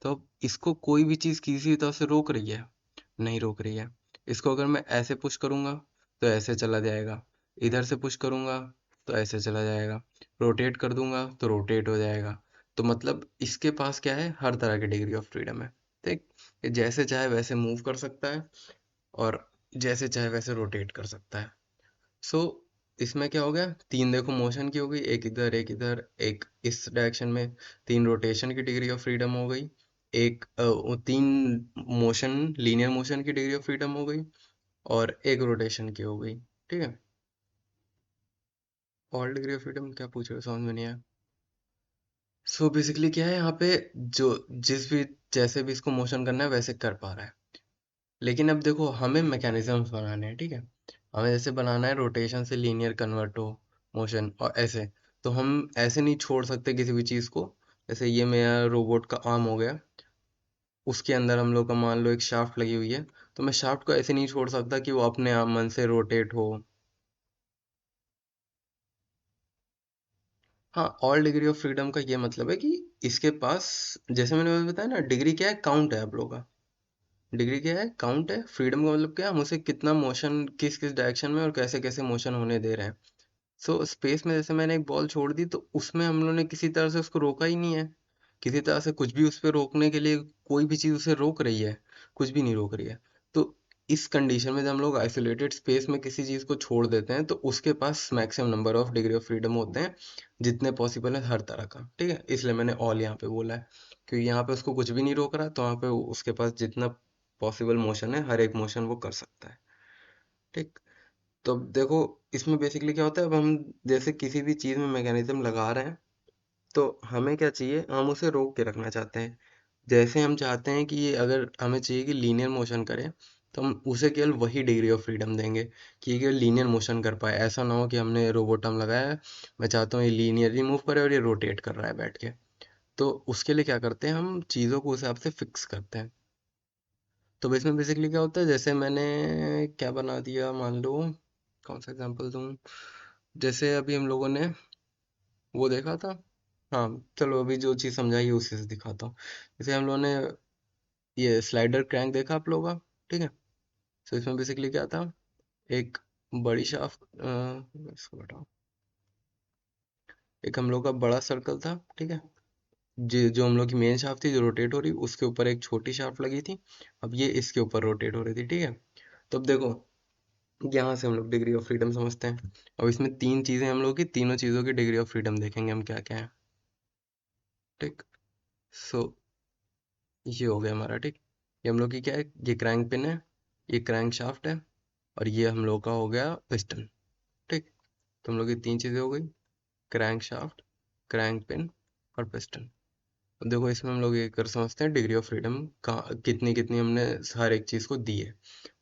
तो अब इसको कोई भी चीज़ किसी तरह से रोक रही है, नहीं रोक रही है। इसको अगर मैं ऐसे पुश करूँगा तो ऐसे चला जाएगा, इधर से पुश करूँगा तो ऐसे चला जाएगा, रोटेट कर दूंगा तो रोटेट हो जाएगा। तो मतलब इसके पास क्या है, हर तरह की डिग्री ऑफ फ्रीडम है, ठीक। ये जैसे चाहे वैसे मूव कर सकता है और जैसे चाहे वैसे रोटेट कर सकता है। सो इसमें क्या हो गया, तीन देखो मोशन की हो गई, एक इधर एक इधर एक इस डायरेक्शन में, तीन रोटेशन की डिग्री ऑफ फ्रीडम हो गई, एक तीन मोशन लीनियर मोशन की डिग्री ऑफ फ्रीडम हो गई, और एक रोटेशन की हो गई। ठीक है, ऑल डिग्री ऑफ फ्रीडम क्या पूछ रहे हो, समझ में नहीं आया। सो बेसिकली क्या है यहाँ पे, जो जिस भी जैसे भी इसको मोशन करना है वैसे कर पा रहा है। लेकिन अब देखो हमें मैकेनिज्म्स बनाने हैं, ठीक है, हमें जैसे बनाना है रोटेशन से लीनियर कन्वर्ट हो मोशन और ऐसे, तो हम ऐसे नहीं छोड़ सकते किसी भी चीज़ को। जैसे ये मेरा रोबोट का आर्म हो गया, उसके अंदर हम लोग का मान लो एक शाफ्ट लगी हुई है, तो मैं शाफ्ट को ऐसे नहीं छोड़ सकता कि वो अपने आप मन से रोटेट हो। हाँ, ऑल डिग्री ऑफ फ्रीडम का ये मतलब है कि इसके पास, जैसे मैंने बताया ना, डिग्री क्या है, काउंट है आप लोगों का। डिग्री क्या है, काउंट है। फ्रीडम का मतलब क्या है, हम उसे कितना मोशन किस किस डायरेक्शन में और कैसे कैसे मोशन होने दे रहे हैं। सो स्पेस में जैसे मैंने एक बॉल छोड़ दी, तो उसमें हम लोगों ने किसी तरह से उसको रोका ही नहीं है। किसी तरह से कुछ भी उस पर रोकने के लिए कोई भी चीज़ उसे रोक रही है, कुछ भी नहीं रोक रही है। तो इस कंडीशन में जब हम लोग आइसोलेटेड स्पेस में किसी चीज़ को छोड़ देते हैं, तो उसके पास maximum number of degree of freedom होते हैं, जितने पॉसिबल है हर तरह का। ठीक है, इसलिए मैंने ऑल यहाँ पे बोला है, क्योंकि यहाँ पे उसको कुछ भी नहीं रोक रहा, तो वहाँ पे उसके पास जितना पॉसिबल मोशन है, हर एक मोशन वो कर सकता है। ठीक, तो अब देखो इसमें बेसिकली क्या होता है, अब हम जैसे किसी भी चीज़ में मैकेनिज्म लगा रहे हैं, तो हमें क्या चाहिए, हम उसे रोक के रखना चाहते हैं। जैसे हम चाहते हैं कि ये, अगर हमें चाहिए कि लीनियर मोशन करे, तो हम उसे केवल वही डिग्री ऑफ फ्रीडम देंगे कि ये केवल लीनियर मोशन कर पाए। ऐसा ना हो कि हमने रोबोटम लगाया है, मैं चाहता हूँ ये लीनियरली मूव करे और ये रोटेट कर रहा है बैठ के। तो उसके लिए क्या करते हैं, हम चीज़ों को उस हिसाब से फिक्स करते हैं। तो इसमें बेसिकली क्या होता है, जैसे मैंने क्या बना दिया, मान लो कौन सा एग्जांपल दूं, जैसे अभी हम लोगों ने वो देखा था। हाँ, चलो अभी जो चीज़ समझाई है उसी से दिखाता हूँ। जैसे हम लोगों ने ये स्लाइडर क्रैंक देखा आप लोगों का, ठीक है। तो इसमें बेसिकली क्या था, एक बड़ी शाफ्ट, इसको बताओ, एक हम लोग का बड़ा सर्कल था, ठीक है, जो हम लोग की मेन शाफ्ट थी जो रोटेट हो रही, उसके ऊपर एक छोटी शाफ्ट लगी थी। अब ये इसके ऊपर रोटेट हो रही थी, ठीक है। तो अब देखो, यहाँ से हम लोग डिग्री ऑफ फ्रीडम समझते हैं। अब इसमें तीन चीज़ें हम लोग की, तीनों चीज़ों की डिग्री ऑफ फ्रीडम देखेंगे हम क्या क्या है। ठीक, सो ये हो गया हमारा। ठीक, ये हम लोग की क्या है, ये क्रैंक पिन है, ये क्रैंक शाफ्ट है, और ये हम लोग का हो गया पिस्टन। ठीक, तो हम लोग की तीन चीज़ें हो गई, क्रैंक शाफ्ट, क्रैंक पिन और पिस्टन। अब देखो इसमें हम लोग ये कर समझते हैं डिग्री ऑफ फ्रीडम का, कितनी कितनी हमने हर एक चीज़ को दी है।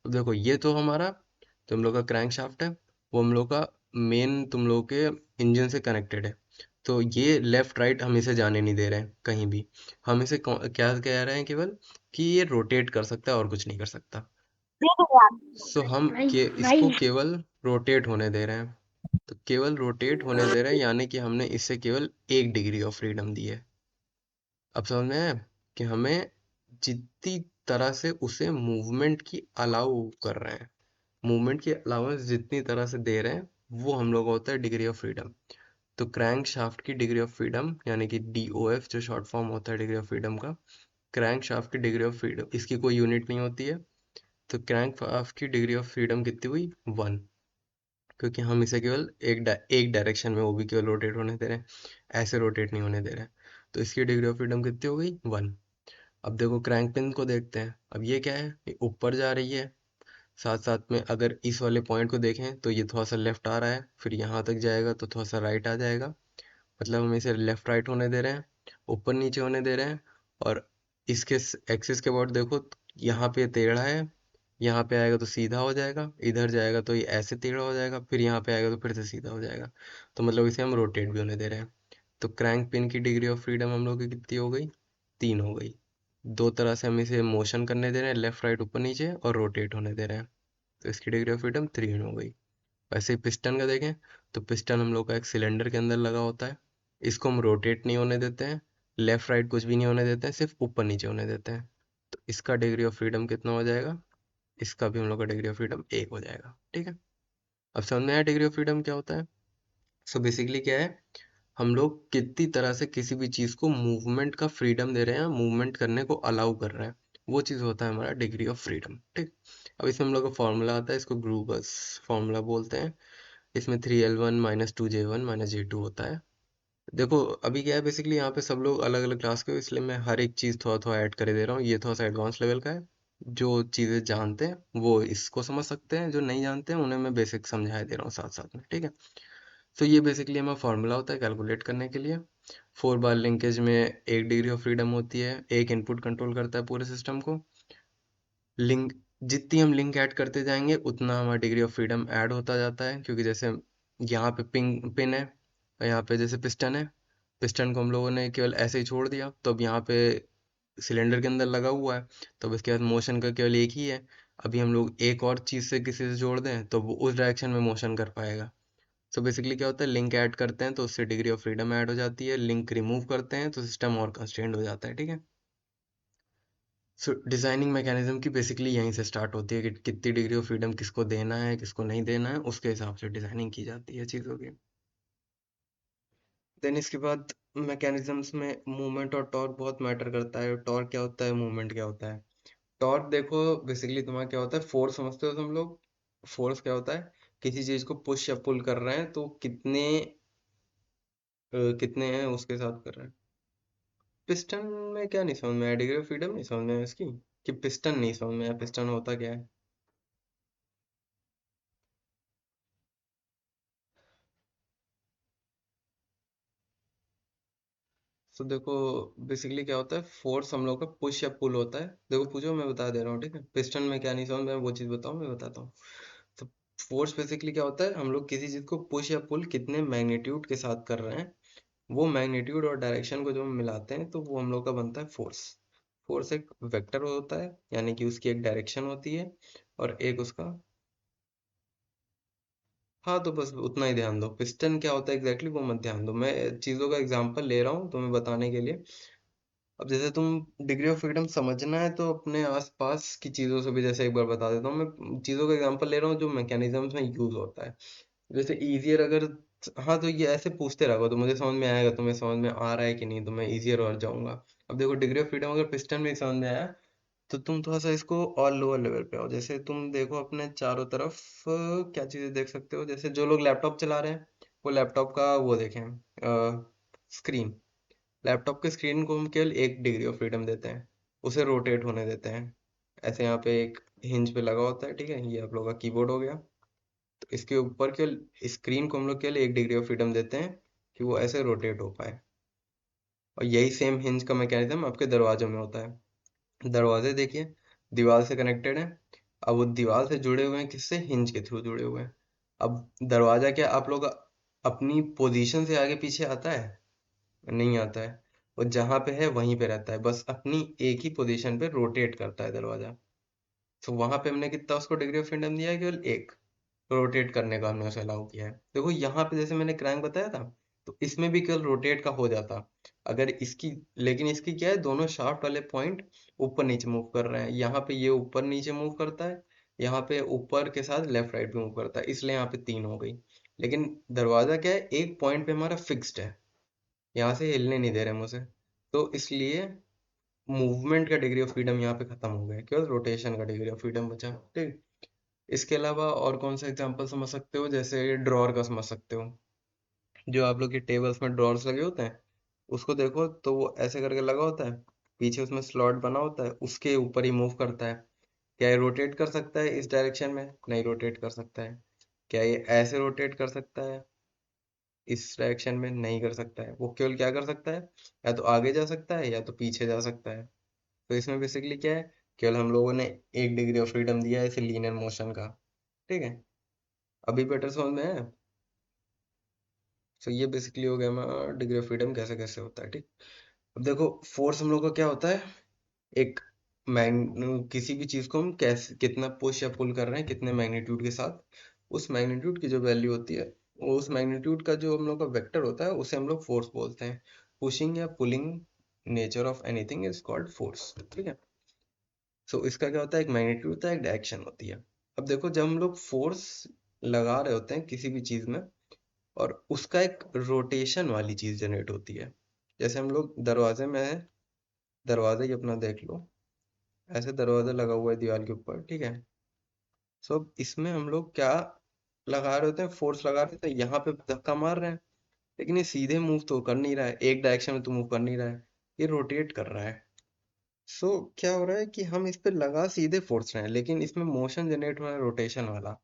तो देखो ये तो हमारा, तो हम लोग का क्रैंक शाफ्ट है, वो हम लोग का मेन तुम लोग के इंजन से कनेक्टेड है। तो ये लेफ्ट राइट हम इसे जाने नहीं दे रहे हैं कहीं भी। हम इसे क्या कह रहे हैं केवल, कि ये रोटेट कर सकता है और कुछ नहीं कर सकता। सो हम के राइट इसको राइट। केवल रोटेट होने दे रहे हैं। तो केवल रोटेट होने दे रहे हैं, यानी कि हमने इससे केवल एक डिग्री ऑफ फ्रीडम दी है। अब समझ में आया कि हमें जितनी तरह से उसे मूवमेंट की अलाउ कर रहे हैं, मूवमेंट की अलाउंस जितनी तरह से दे रहे हैं, वो हम लोग का होता है डिग्री ऑफ फ्रीडम। तो क्रैंक शाफ्ट की डिग्री ऑफ फ्रीडम, यानी कि DOF जो शॉर्ट फॉर्म होता है डिग्री ऑफ फ्रीडम का, क्रैंक शाफ्ट की डिग्री ऑफ फ्रीडम, इसकी कोई यूनिट नहीं होती है। तो क्रैंक शाफ्ट की डिग्री ऑफ फ्रीडम कितनी हुई, 1, क्योंकि हम इसे केवल एक डायरेक्शन में, वो भी केवल रोटेट होने दे रहे हैं, ऐसे रोटेट नहीं होने दे रहे हैं। तो इसकी डिग्री ऑफ फ्रीडम कितनी हो गई, 1। अब देखो क्रैंक पिन को देखते हैं, अब ये क्या है, ये ऊपर जा रही है, साथ साथ में अगर इस वाले पॉइंट को देखें तो ये थोड़ा सा लेफ्ट आ रहा है, फिर यहाँ तक जाएगा तो थोड़ा सा राइट आ जाएगा। मतलब हम इसे लेफ्ट राइट होने दे रहे हैं, ऊपर नीचे होने दे रहे हैं। और इसके एक्सिस के अबाउट देखो तो यहाँ पे टेढ़ा है, यहाँ पे आएगा तो सीधा हो जाएगा, इधर जाएगा तो ये ऐसे टेढ़ा हो जाएगा, फिर यहाँ पे आएगा तो फिर से सीधा हो जाएगा। तो मतलब इसे हम रोटेट भी होने दे रहे हैं। तो क्रैंक पिन की डिग्री ऑफ फ्रीडम हम लोग की कितनी हो गई, 3 हो गई। दो तरह से हम इसे मोशन करने दे रहे हैं, लेफ्ट राइट ऊपर नीचे, और रोटेट होने दे रहे हैं। तो इसकी डिग्री ऑफ फ्रीडम 3 हो गई। वैसे ही पिस्टन का देखें, तो पिस्टन हम लोग का एक सिलेंडर के अंदर लगा होता है, इसको हम रोटेट नहीं होने देते हैं, लेफ्ट राइट कुछ भी नहीं होने देते हैं, सिर्फ ऊपर नीचे होने देते हैं। तो इसका डिग्री ऑफ फ्रीडम कितना हो जाएगा, इसका भी हम लोग का डिग्री ऑफ फ्रीडम 1 हो जाएगा। ठीक है, अब समझ में आया डिग्री ऑफ फ्रीडम क्या होता है। सो बेसिकली क्या है, हम लोग कितनी तरह से किसी भी चीज़ को मूवमेंट का फ्रीडम दे रहे हैं, मूवमेंट करने को अलाउ कर रहे हैं, वो चीज़ होता है हमारा डिग्री ऑफ फ्रीडम। ठीक, अब इसमें हम लोग का फॉर्मूला आता है, इसको ग्रूबर्स फॉर्मूला बोलते हैं। इसमें 3L1 minus 2J1 minus J2 होता है। देखो अभी क्या है, बेसिकली यहाँ पे सब लोग अलग अलग क्लास के हो, इसलिए मैं हर एक चीज़ थोड़ा थोड़ा ऐड करे दे रहा हूँ। ये थोड़ा सा एडवांस लेवल का है। जो चीज़ें जानते हैं वो इसको समझ सकते हैं, जो नहीं जानते हैं उन्हें मैं बेसिक समझाए दे रहा हूँ साथ साथ में, ठीक है। तो ये बेसिकली हमारा फॉर्मूला होता है कैलकुलेट करने के लिए। 4 बार लिंकेज में 1 डिग्री ऑफ फ्रीडम होती है, एक इनपुट कंट्रोल करता है पूरे सिस्टम को। लिंक जितनी हम लिंक ऐड करते जाएंगे उतना हमारा डिग्री ऑफ फ्रीडम ऐड होता जाता है, क्योंकि जैसे यहाँ पे पिन है और यहाँ पे जैसे पिस्टन है। पिस्टन को हम लोगों ने केवल ऐसे ही छोड़ दिया, तो अब यहाँ पे सिलेंडर के अंदर लगा हुआ है, तो अब इसके बाद मोशन का केवल एक ही है। अभी हम लोग एक और चीज़ से किसी से जोड़ दें तो वो उस डायरेक्शन में मोशन कर पाएगा। सो बेसिकली क्या होता है, लिंक ऐड करते हैं तो उससे डिग्री ऑफ फ्रीडम ऐड हो जाती है, लिंक रिमूव करते हैं तो सिस्टम और कंस्ट्रेंड हो जाता है, ठीक है। सो डिजाइनिंग मैकेनिज्म की बेसिकली यहीं से स्टार्ट होती है कि कितनी डिग्री ऑफ फ्रीडम किसको देना है किसको नहीं देना है, उसके हिसाब से डिजाइनिंग की जाती है चीज़ों की। देन इसके बाद मैकेनिज्म्स में मूवमेंट और टॉर्क बहुत मैटर करता है। टॉर्क क्या होता है, मूवमेंट क्या होता है। टॉर्क देखो बेसिकली तुम्हारा क्या होता है, फोर्स समझते हो तुम लोग। फोर्स क्या होता है, किसी चीज को पुश या पुल कर रहे हैं तो कितने हैं उसके साथ कर रहे हैं। पिस्टन में क्या नहीं समझ में आया, डिग्री ऑफ फ्रीडम नहीं समझ में आया इसकी, कि पिस्टन नहीं समझ में आया, पिस्टन होता क्या है। तो देखो बेसिकली क्या होता है, फोर्स हम लोग का पुश या पुल होता है। देखो पूछो, मैं बता दे रहा हूँ, ठीक है। पिस्टन में क्या नहीं समझ में आया, वो चीज़ बताओ, मैं बताता हूँ। तो फोर्स बेसिकली क्या होता है, हम लोग किसी चीज़ को पुश या पुल कितने मैग्नीट्यूड के साथ कर रहे हैं, वो मैग्नीट्यूड और डायरेक्शन को जब हम मिलाते हैं तो वो हम लोग का बनता है फोर्स। फोर्स एक वेक्टर होता है, यानी कि उसकी एक डायरेक्शन होती है और एक उसका। हाँ तो बस उतना ही ध्यान दो, पिस्टन क्या होता है एग्जैक्टली वो मत ध्यान दो, मैं चीज़ों का एग्जांपल ले रहा हूँ तुम्हें बताने के लिए। अब जैसे तुम डिग्री ऑफ फ्रीडम समझना है तो अपने आसपास की चीज़ों से भी जैसे एक बार बता देता हूँ। मैं चीज़ों का एग्जांपल ले रहा हूँ जो मैकेनिज्म्स में यूज होता है। जैसे इजियर अगर, हाँ तो ये ऐसे पूछते रहोगे तो मुझे समझ में आएगा, तुम्हें समझ में आ रहा है कि नहीं, तो मैं इजियर और जाऊंगा। अब देखो डिग्री ऑफ फ्रीडम अगर पिस्टन में ही समझ में आया, तो तुम थोड़ा सा इसको और लोअर लेवल पे आओ। जैसे तुम देखो अपने चारों तरफ क्या चीजें देख सकते हो। जैसे जो लोग लैपटॉप चला रहे हैं वो लैपटॉप का वो देखें, स्क्रीन। लैपटॉप के स्क्रीन को हम केवल 1 डिग्री ऑफ फ्रीडम देते हैं, उसे रोटेट होने देते हैं। ऐसे यहाँ पे एक हिंज पे लगा होता है, ठीक है, ये आप लोगों का कीबोर्ड हो गया। तो इसके ऊपर केवल स्क्रीन को हम लोग केवल 1 डिग्री ऑफ फ्रीडम देते हैं कि वो ऐसे रोटेट हो पाए। और यही सेम हिंज का मैकेनिज्म आपके दरवाजों में होता है। दरवाजे देखिए दीवार से कनेक्टेड है। अब वो दीवार से जुड़े हुए हैं किससे, हिंज के थ्रू जुड़े हुए हैं। अब दरवाजा क्या आप लोग अपनी पोजीशन से आगे पीछे आता है, नहीं आता है। वो जहाँ पे है वहीं पे रहता है, बस अपनी एक ही पोजीशन पे रोटेट करता है दरवाजा। तो वहां पे हमने कितना उसको डिग्री ऑफ फ्रीडम दिया है, केवल एक। रोटेट करने का हमने उसे अलाउ किया है। देखो यहाँ पे जैसे मैंने क्रैंक बताया था, तो इसमें भी केवल रोटेट का हो जाता अगर इसकी, लेकिन इसकी क्या है, दोनों शाफ्ट वाले पॉइंट ऊपर नीचे मूव कर रहे हैं। यहाँ पे ये ऊपर नीचे मूव करता है, यहाँ पे ऊपर के साथ लेफ्ट राइट भी मूव करता है, इसलिए यहाँ पे 3 हो गई। लेकिन दरवाजा क्या है, एक पॉइंट पे हमारा फिक्स्ड है, यहाँ से हिलने नहीं दे रहे हम उसे। तो इसलिए मूवमेंट का डिग्री ऑफ फ्रीडम यहाँ पे खत्म हो गया, केवल रोटेशन का डिग्री ऑफ फ्रीडम बचा, ठीक। इसके अलावा और कौन सा एग्जांपल समझ सकते हो, जैसे ड्रॉअर का समझ सकते हो। जो आप लोग के टेबल्स में ड्रॉर्स लगे होते हैं, उसको देखो तो वो ऐसे करके लगा होता है, पीछे उसमें स्लॉट बना होता है, उसके ऊपर ही मूव करता है। क्या ये रोटेट कर सकता है इस डायरेक्शन में, नहीं रोटेट कर सकता है। क्या ये ऐसे रोटेट कर सकता है इस डायरेक्शन में, नहीं कर सकता है। वो केवल क्या कर सकता है, या तो आगे जा सकता है या तो पीछे जा सकता है। तो इसमें बेसिकली क्या है, केवल हम लोगों ने 1 डिग्री ऑफ फ्रीडम दिया है इसे लीनियर मोशन का, ठीक है। अभी बेटर समझ में है। तो ये बेसिकली हो गया हमारा डिग्री ऑफ फ्रीडम कैसे कैसे होता है, ठीक। अब देखो फोर्स हम लोग का क्या होता है, एक किसी भी चीज को हम कैसे कितना पुश या पुल कर रहे हैं कितने मैग्नीट्यूड के साथ, उस मैग्नीट्यूड की जो वैल्यू होती है, उस मैग्नीट्यूड का जो हम लोग का वेक्टर होता है उसे हम लोग फोर्स बोलते हैं। पुशिंग या pulling nature of anything is called force, ठीक है। सो इसका क्या होता है, एक मैग्नीट्यूड होता है, एक डायरेक्शन होती है। अब देखो जब हम लोग फोर्स लगा रहे होते हैं किसी भी चीज में, और उसका एक रोटेशन वाली चीज जनरेट होती है। जैसे हम लोग दरवाजे में है, दरवाजा ही अपना देख लो, ऐसे दरवाजा लगा हुआ है दीवार के ऊपर, ठीक है। सो अब इसमें हम लोग क्या लगा रहे होते हैं, फोर्स लगा रहे होते हैं, यहाँ पे धक्का मार रहे हैं, लेकिन ये सीधे मूव तो कर नहीं रहा है, एक डायरेक्शन में तो मूव कर नहीं रहा है, ये रोटेट कर रहा है। सो क्या हो रहा है कि हम इस पे लगा सीधे फोर्स रहे हैं, लेकिन इसमें मोशन जनरेट हो रहा है रोटेशन वाला।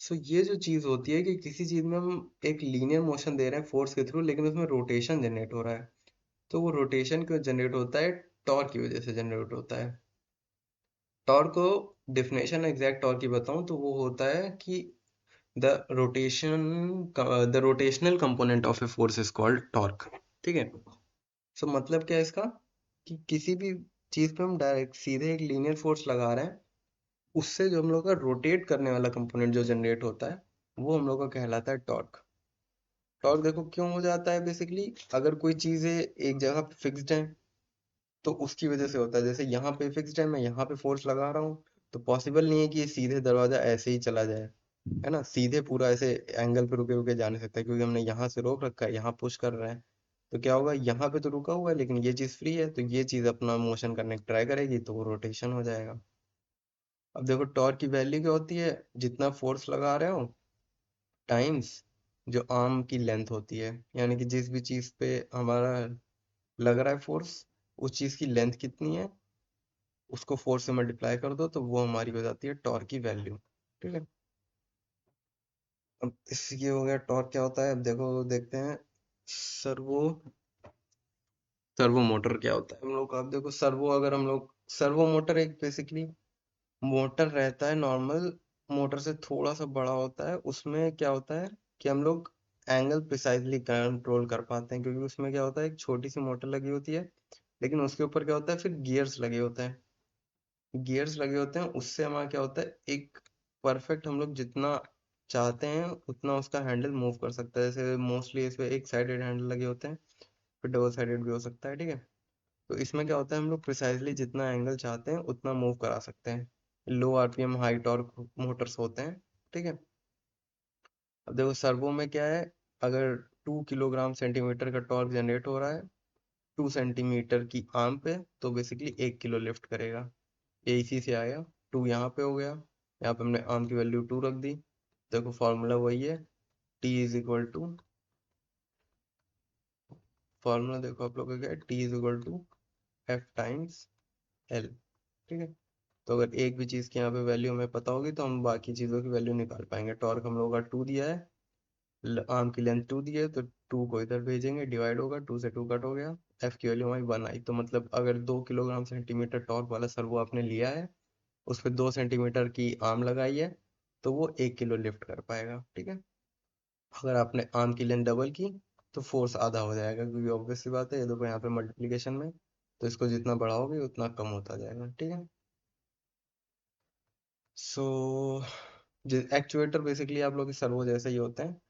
सो ये जो चीज होती है कि किसी चीज में हम एक लीनियर मोशन दे रहे हैं फोर्स के थ्रू, लेकिन उसमें रोटेशन जनरेट हो रहा है। तो वो रोटेशन क्यों जनरेट होता है? टॉर्क की वजह से जनरेट होता है। टॉर्क को डेफिनेशन एग्जैक्ट टॉर्क की बताऊं तो वो होता है कि the rotation the rotational component of a force is called torque. ठीक है। सो मतलब क्या है इसका, कि किसी भी चीज पे हम डायरेक्ट सीधे एक लीनियर फोर्स लगा रहे हैं, उससे जो हम लोग का रोटेट करने वाला कंपोनेंट जो जनरेट होता है, वो हम लोग का कहलाता है टॉर्क। टॉर्क देखो क्यों हो जाता है, बेसिकली अगर कोई चीजें एक जगह पे फिक्स्ड है तो उसकी वजह से होता है। जैसे यहाँ पे फिक्स्ड है, मैं यहाँ पे फोर्स लगा रहा हूँ, तो पॉसिबल नहीं है कि ये सीधे दरवाजा ऐसे ही चला जाए, है ना, सीधे पूरा ऐसे एंगल पे रुके रुके जा नहीं सकता, क्योंकि हमने यहाँ से रोक रखा है, यहाँ पुश कर रहे हैं। तो क्या होगा, यहाँ पे तो रुका हुआ है लेकिन ये चीज फ्री है, तो ये चीज अपना मोशन करने की ट्राई करेगी, तो वो रोटेशन हो जाएगा। अब देखो टॉर्क की वैल्यू क्या होती है, जितना फोर्स लगा रहे हो टाइम्स जो आर्म की लेंथ होती है, यानी कि जिस भी चीज पे हमारा लग रहा है फोर्स, उस चीज की लेंथ कितनी है, उसको फोर्स से मल्टीप्लाई कर दो, तो वो हमारी हो जाती है टॉर्क की वैल्यू। ठीक है। अब इसकी हो गया टॉर्क क्या होता है, अब देखो देखते हैं सर्वो सर्वो मोटर क्या होता है हम लोग का। अब देखो सर्वो, अगर हम लोग सर्वो मोटर एक बेसिकली मोटर रहता है नॉर्मल मोटर से थोड़ा सा बड़ा होता है। उसमें क्या होता है कि हम लोग एंगल प्रिसाइजली कंट्रोल कर पाते हैं, क्योंकि उसमें क्या होता है एक छोटी सी मोटर लगी होती है, लेकिन उसके ऊपर क्या होता है फिर गियर्स लगे होते हैं। गियर्स लगे होते हैं, उससे हमारा क्या होता है एक परफेक्ट हम लोग जितना चाहते हैं उतना उसका हैंडल मूव कर सकता है। जैसे मोस्टली इस पे एक साइडेड हैंडल लगे होते हैं, फिर डबल साइडेड भी हो सकता है। ठीक है। तो इसमें क्या होता है हम लोग प्रिसाइजली जितना एंगल चाहते हैं उतना मूव करा सकते हैं। लो आरपीएम हाई टॉर्क मोटर्स होते हैं। ठीक है। अब देखो सर्वो में क्या है, अगर 2 किलोग्राम सेंटीमीटर का टॉर्क जनरेट हो रहा है 2 सेंटीमीटर की आर्म पे, तो बेसिकली 1 किलो लिफ्ट करेगा। ये इसी से आया। टू यहाँ पे हो गया, यहाँ पे हमने आर्म की वैल्यू 2 रख दी। देखो फॉर्मूला वही है, T is equal to, formula देखो आप लोग का क्या है, T is equal to F times L. ठीक है। तो अगर एक भी चीज़ की यहाँ पे वैल्यू हमें पता होगी तो हम बाकी चीज़ों की वैल्यू निकाल पाएंगे। टॉर्क हम लोगों का 2 दिया है, आर्म की लेंथ 2 दी है, तो 2 को इधर भेजेंगे, डिवाइड होगा, 2 से 2 कट हो गया, एफ की वैल्यू हमारी 1 आई। तो मतलब अगर 2 किलोग्राम सेंटीमीटर टॉर्क वाला सर्वो आपने लिया है, उस पर 2 सेंटीमीटर की आर्म लगाई है, तो वो 1 किलो लिफ्ट कर पाएगा। ठीक है। अगर आपने आर्म की लेंथ डबल की तो फोर्स आधा हो जाएगा, क्योंकि ऑब्वियस सी बात है, ये देखो यहाँ पे मल्टीप्लीकेशन में, तो इसको जितना बढ़ाओगे उतना कम होता जाएगा। ठीक है। सो एक्चुएटर बेसिकली आप लोग के सर्वो जैसे ही होते हैं,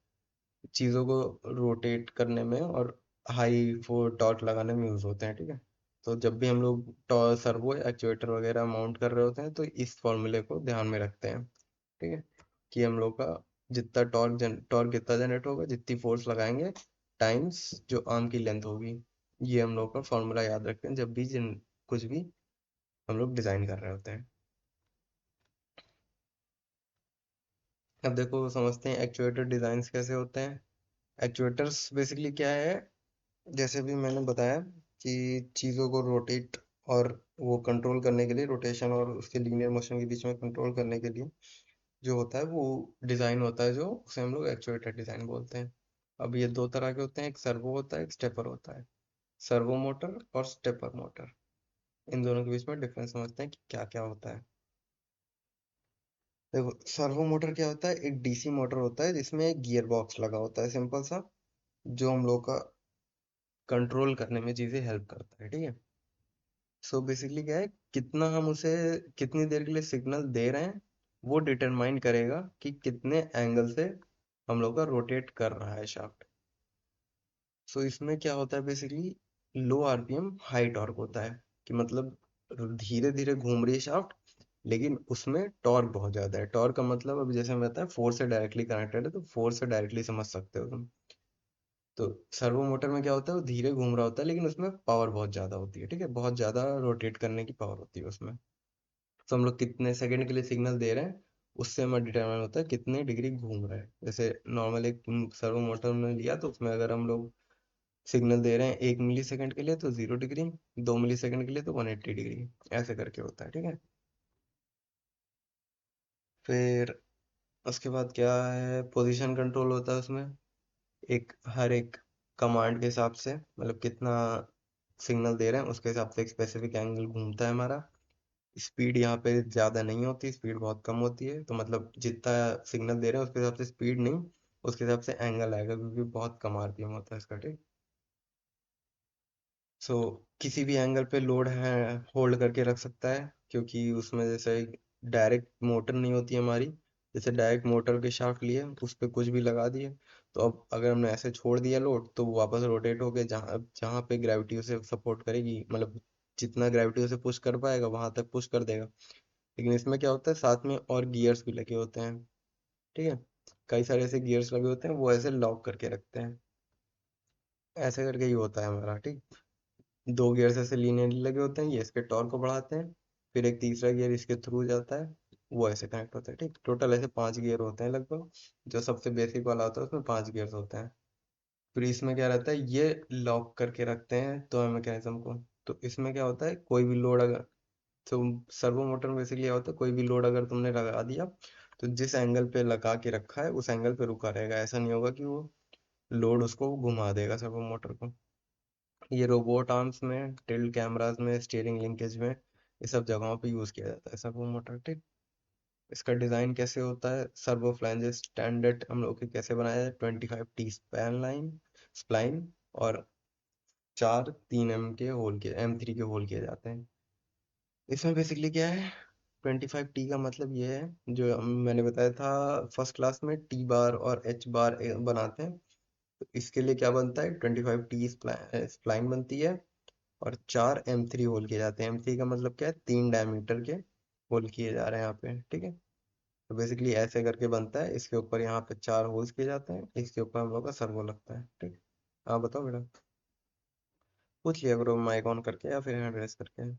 चीज़ों को रोटेट करने में और हाई फोर टॉर्क लगाने में यूज होते हैं। ठीक है। तो जब भी हम लोग सर्वो एक्चुएटर वगैरह माउंट कर रहे होते हैं तो इस फॉर्मूले को ध्यान में रखते हैं। ठीक है। कि हम लोग का जितना टॉर्क कितना जनरेट होगा, जितनी फोर्स लगाएंगे टाइम्स जो आर्म की लेंथ होगी, ये हम लोग का फॉर्मूला याद रखते हैं जब भी कुछ भी हम लोग डिजाइन कर रहे होते हैं। अब देखो समझते हैं एक्चुएटर डिजाइन कैसे होते हैं। एक्चुएटर्स बेसिकली क्या है, जैसे भी मैंने बताया कि चीज़ों को रोटेट और वो कंट्रोल करने के लिए, रोटेशन और उसके लीनियर मोशन के बीच में कंट्रोल करने के लिए जो होता है वो डिज़ाइन होता है, जो उसे हम लोग एक्चुएटर डिज़ाइन बोलते हैं। अब ये दो तरह के होते हैं, एक सर्वो होता है, एक स्टेपर होता है। सर्वो मोटर और स्टेपर मोटर, इन दोनों के बीच में डिफरेंस समझते हैं कि क्या क्या होता है। देखो सर्वो मोटर क्या होता है, एक डीसी मोटर होता है जिसमें एक गियर बॉक्स लगा होता है सिंपल सा, जो हम लोग का कंट्रोल करने में चीज़ें हेल्प करता है। ठीक है। सो बेसिकली क्या है, कितना हम उसे कितनी देर के लिए सिग्नल दे रहे हैं, वो डिटरमाइन करेगा कि कितने एंगल से हम लोग का रोटेट कर रहा है शाफ्ट। सो इसमें क्या होता है बेसिकली, लो आरपीएम हाई टॉर्क होता है, कि मतलब धीरे धीरे घूम रही है शाफ्ट, लेकिन उसमें टॉर्क बहुत ज्यादा है। टॉर्क का मतलब अब जैसे मैं बताया फोर्स से डायरेक्टली कनेक्टेड है, तो फोर्स से डायरेक्टली समझ सकते हो तुम। तो सर्वो मोटर में क्या होता है, वो धीरे घूम रहा होता है लेकिन उसमें पावर बहुत ज्यादा होती है। ठीक है। बहुत ज्यादा रोटेट करने की पावर होती है उसमें। तो हम लोग कितने सेकंड के लिए सिग्नल दे रहे हैं, उससे हमें डिटरमाइन होता है कितने डिग्री घूम रहा है। जैसे नॉर्मल एक सर्वो मोटर में लिया तो उसमें अगर हम लोग सिग्नल दे रहे हैं 1 मिली सेकंड के लिए तो 0 डिग्री, 2 मिली सेकंड के लिए तो 180 डिग्री, ऐसे करके होता है, ठीक है। फिर उसके बाद क्या है, पोजीशन कंट्रोल होता है उसमें। हर एक कमांड के हिसाब से, मतलब कितना सिग्नल दे रहे हैं उसके हिसाब से एक स्पेसिफिक एंगल घूमता है हमारा। स्पीड यहाँ पे ज़्यादा नहीं होती, स्पीड बहुत कम होती है, तो मतलब जितना सिग्नल दे रहे हैं उसके हिसाब से स्पीड नहीं, उसके हिसाब से एंगल आएगा, क्योंकि बहुत कम आरपीएम होता है इसका, ठीक। सो किसी भी एंगल पे लोड है होल्ड करके रख सकता है, क्योंकि उसमें जैसे डायरेक्ट मोटर नहीं होती हमारी। जैसे डायरेक्ट मोटर के शाफ्ट लिए उस पर कुछ भी लगा दिए, तो अब अगर हमने ऐसे छोड़ दिया लोड तो वो वापस रोटेट होके जहाँ जहाँ पे ग्रेविटी उसे सपोर्ट करेगी, मतलब जितना ग्रेविटी उसे पुश कर पाएगा वहां तक पुश कर देगा। लेकिन इसमें क्या होता है, साथ में और गियर्स भी लगे होते हैं, ठीक है। कई सारे ऐसे गियर्स लगे होते हैं, वो ऐसे लॉक करके रखते हैं। ऐसे करके ही होता है हमारा, ठीक। दो गियर्स ऐसे लीनियरली लगे होते हैं, ये इसके टॉर्क को बढ़ाते हैं। फिर एक तीसरा गियर इसके थ्रू जाता है, वो ऐसे कनेक्ट होता है, ठीक। टोटल ऐसे 5 गियर होते हैं लगभग। जो सबसे बेसिक वाला होता है उसमें 5 गियर्स होते हैं। फिर इसमें क्या रहता है, ये लॉक करके रखते हैं तो मैकेनिज्म को। तो इसमें क्या होता है, कोई भी लोड अगर, तो सर्वो मोटर में बेसिकली क्या होता है, कोई भी लोड अगर तुमने लगा दिया तो जिस एंगल पे लगा के रखा है उस एंगल पे रुका रहेगा। ऐसा नहीं होगा कि वो लोड उसको घुमा देगा सर्वो मोटर को। ये रोबोट आर्म्स में, टिल्ट कैमरास में, स्टीयरिंग लिंकेज में, ये सब जगहों पे यूज किया जाता है सर्वो मोटर, ठीक। इसका डिजाइन कैसे होता है, सर्वो फ्लैंजेस स्टैंडर्ड हम लोग के कैसे बनाया है, 25T स्प्लाइन और 4 3 M के होल के M3 के होल किए जाते हैं। इसमें बेसिकली क्या है, 25T का मतलब ये है, जो मैंने बताया था फर्स्ट क्लास में टी बार और एच बार बनाते हैं। तो इसके लिए क्या बनता है, 25T स्प्लाइन बनती है और 4 M3 होल किए जाते हैं। M3 का मतलब क्या है, 3 डायमीटर के होल किए जा रहे हैं यहाँ पे, ठीक है। तो बेसिकली ऐसे करके बनता है, इसके ऊपर यहाँ पे 4 होल्स किए जाते हैं, इसके ऊपर हम लोग का सर्वो लगता है, ठीक। हाँ बताओ बेटा, पूछ लिया करो माइक ऑन करके या फिर हैंड रेस करके,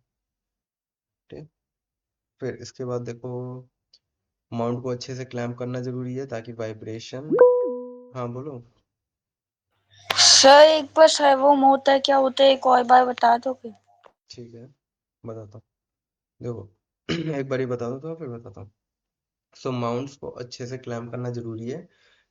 ठीक। फिर इसके बाद देखो, माउंट को अच्छे से क्लैंप करना जरूरी है ताकि वाइब्रेशन, हाँ बोलो। सर एक बार सर्वो मोटर क्या होता है, एक और बार बता दोगे? ठीक है, बताता हूँ, देखो एक बार ही बता दो तो फिर बताता हूँ। सो माउंट्स को अच्छे से क्लैम्प करना जरूरी है,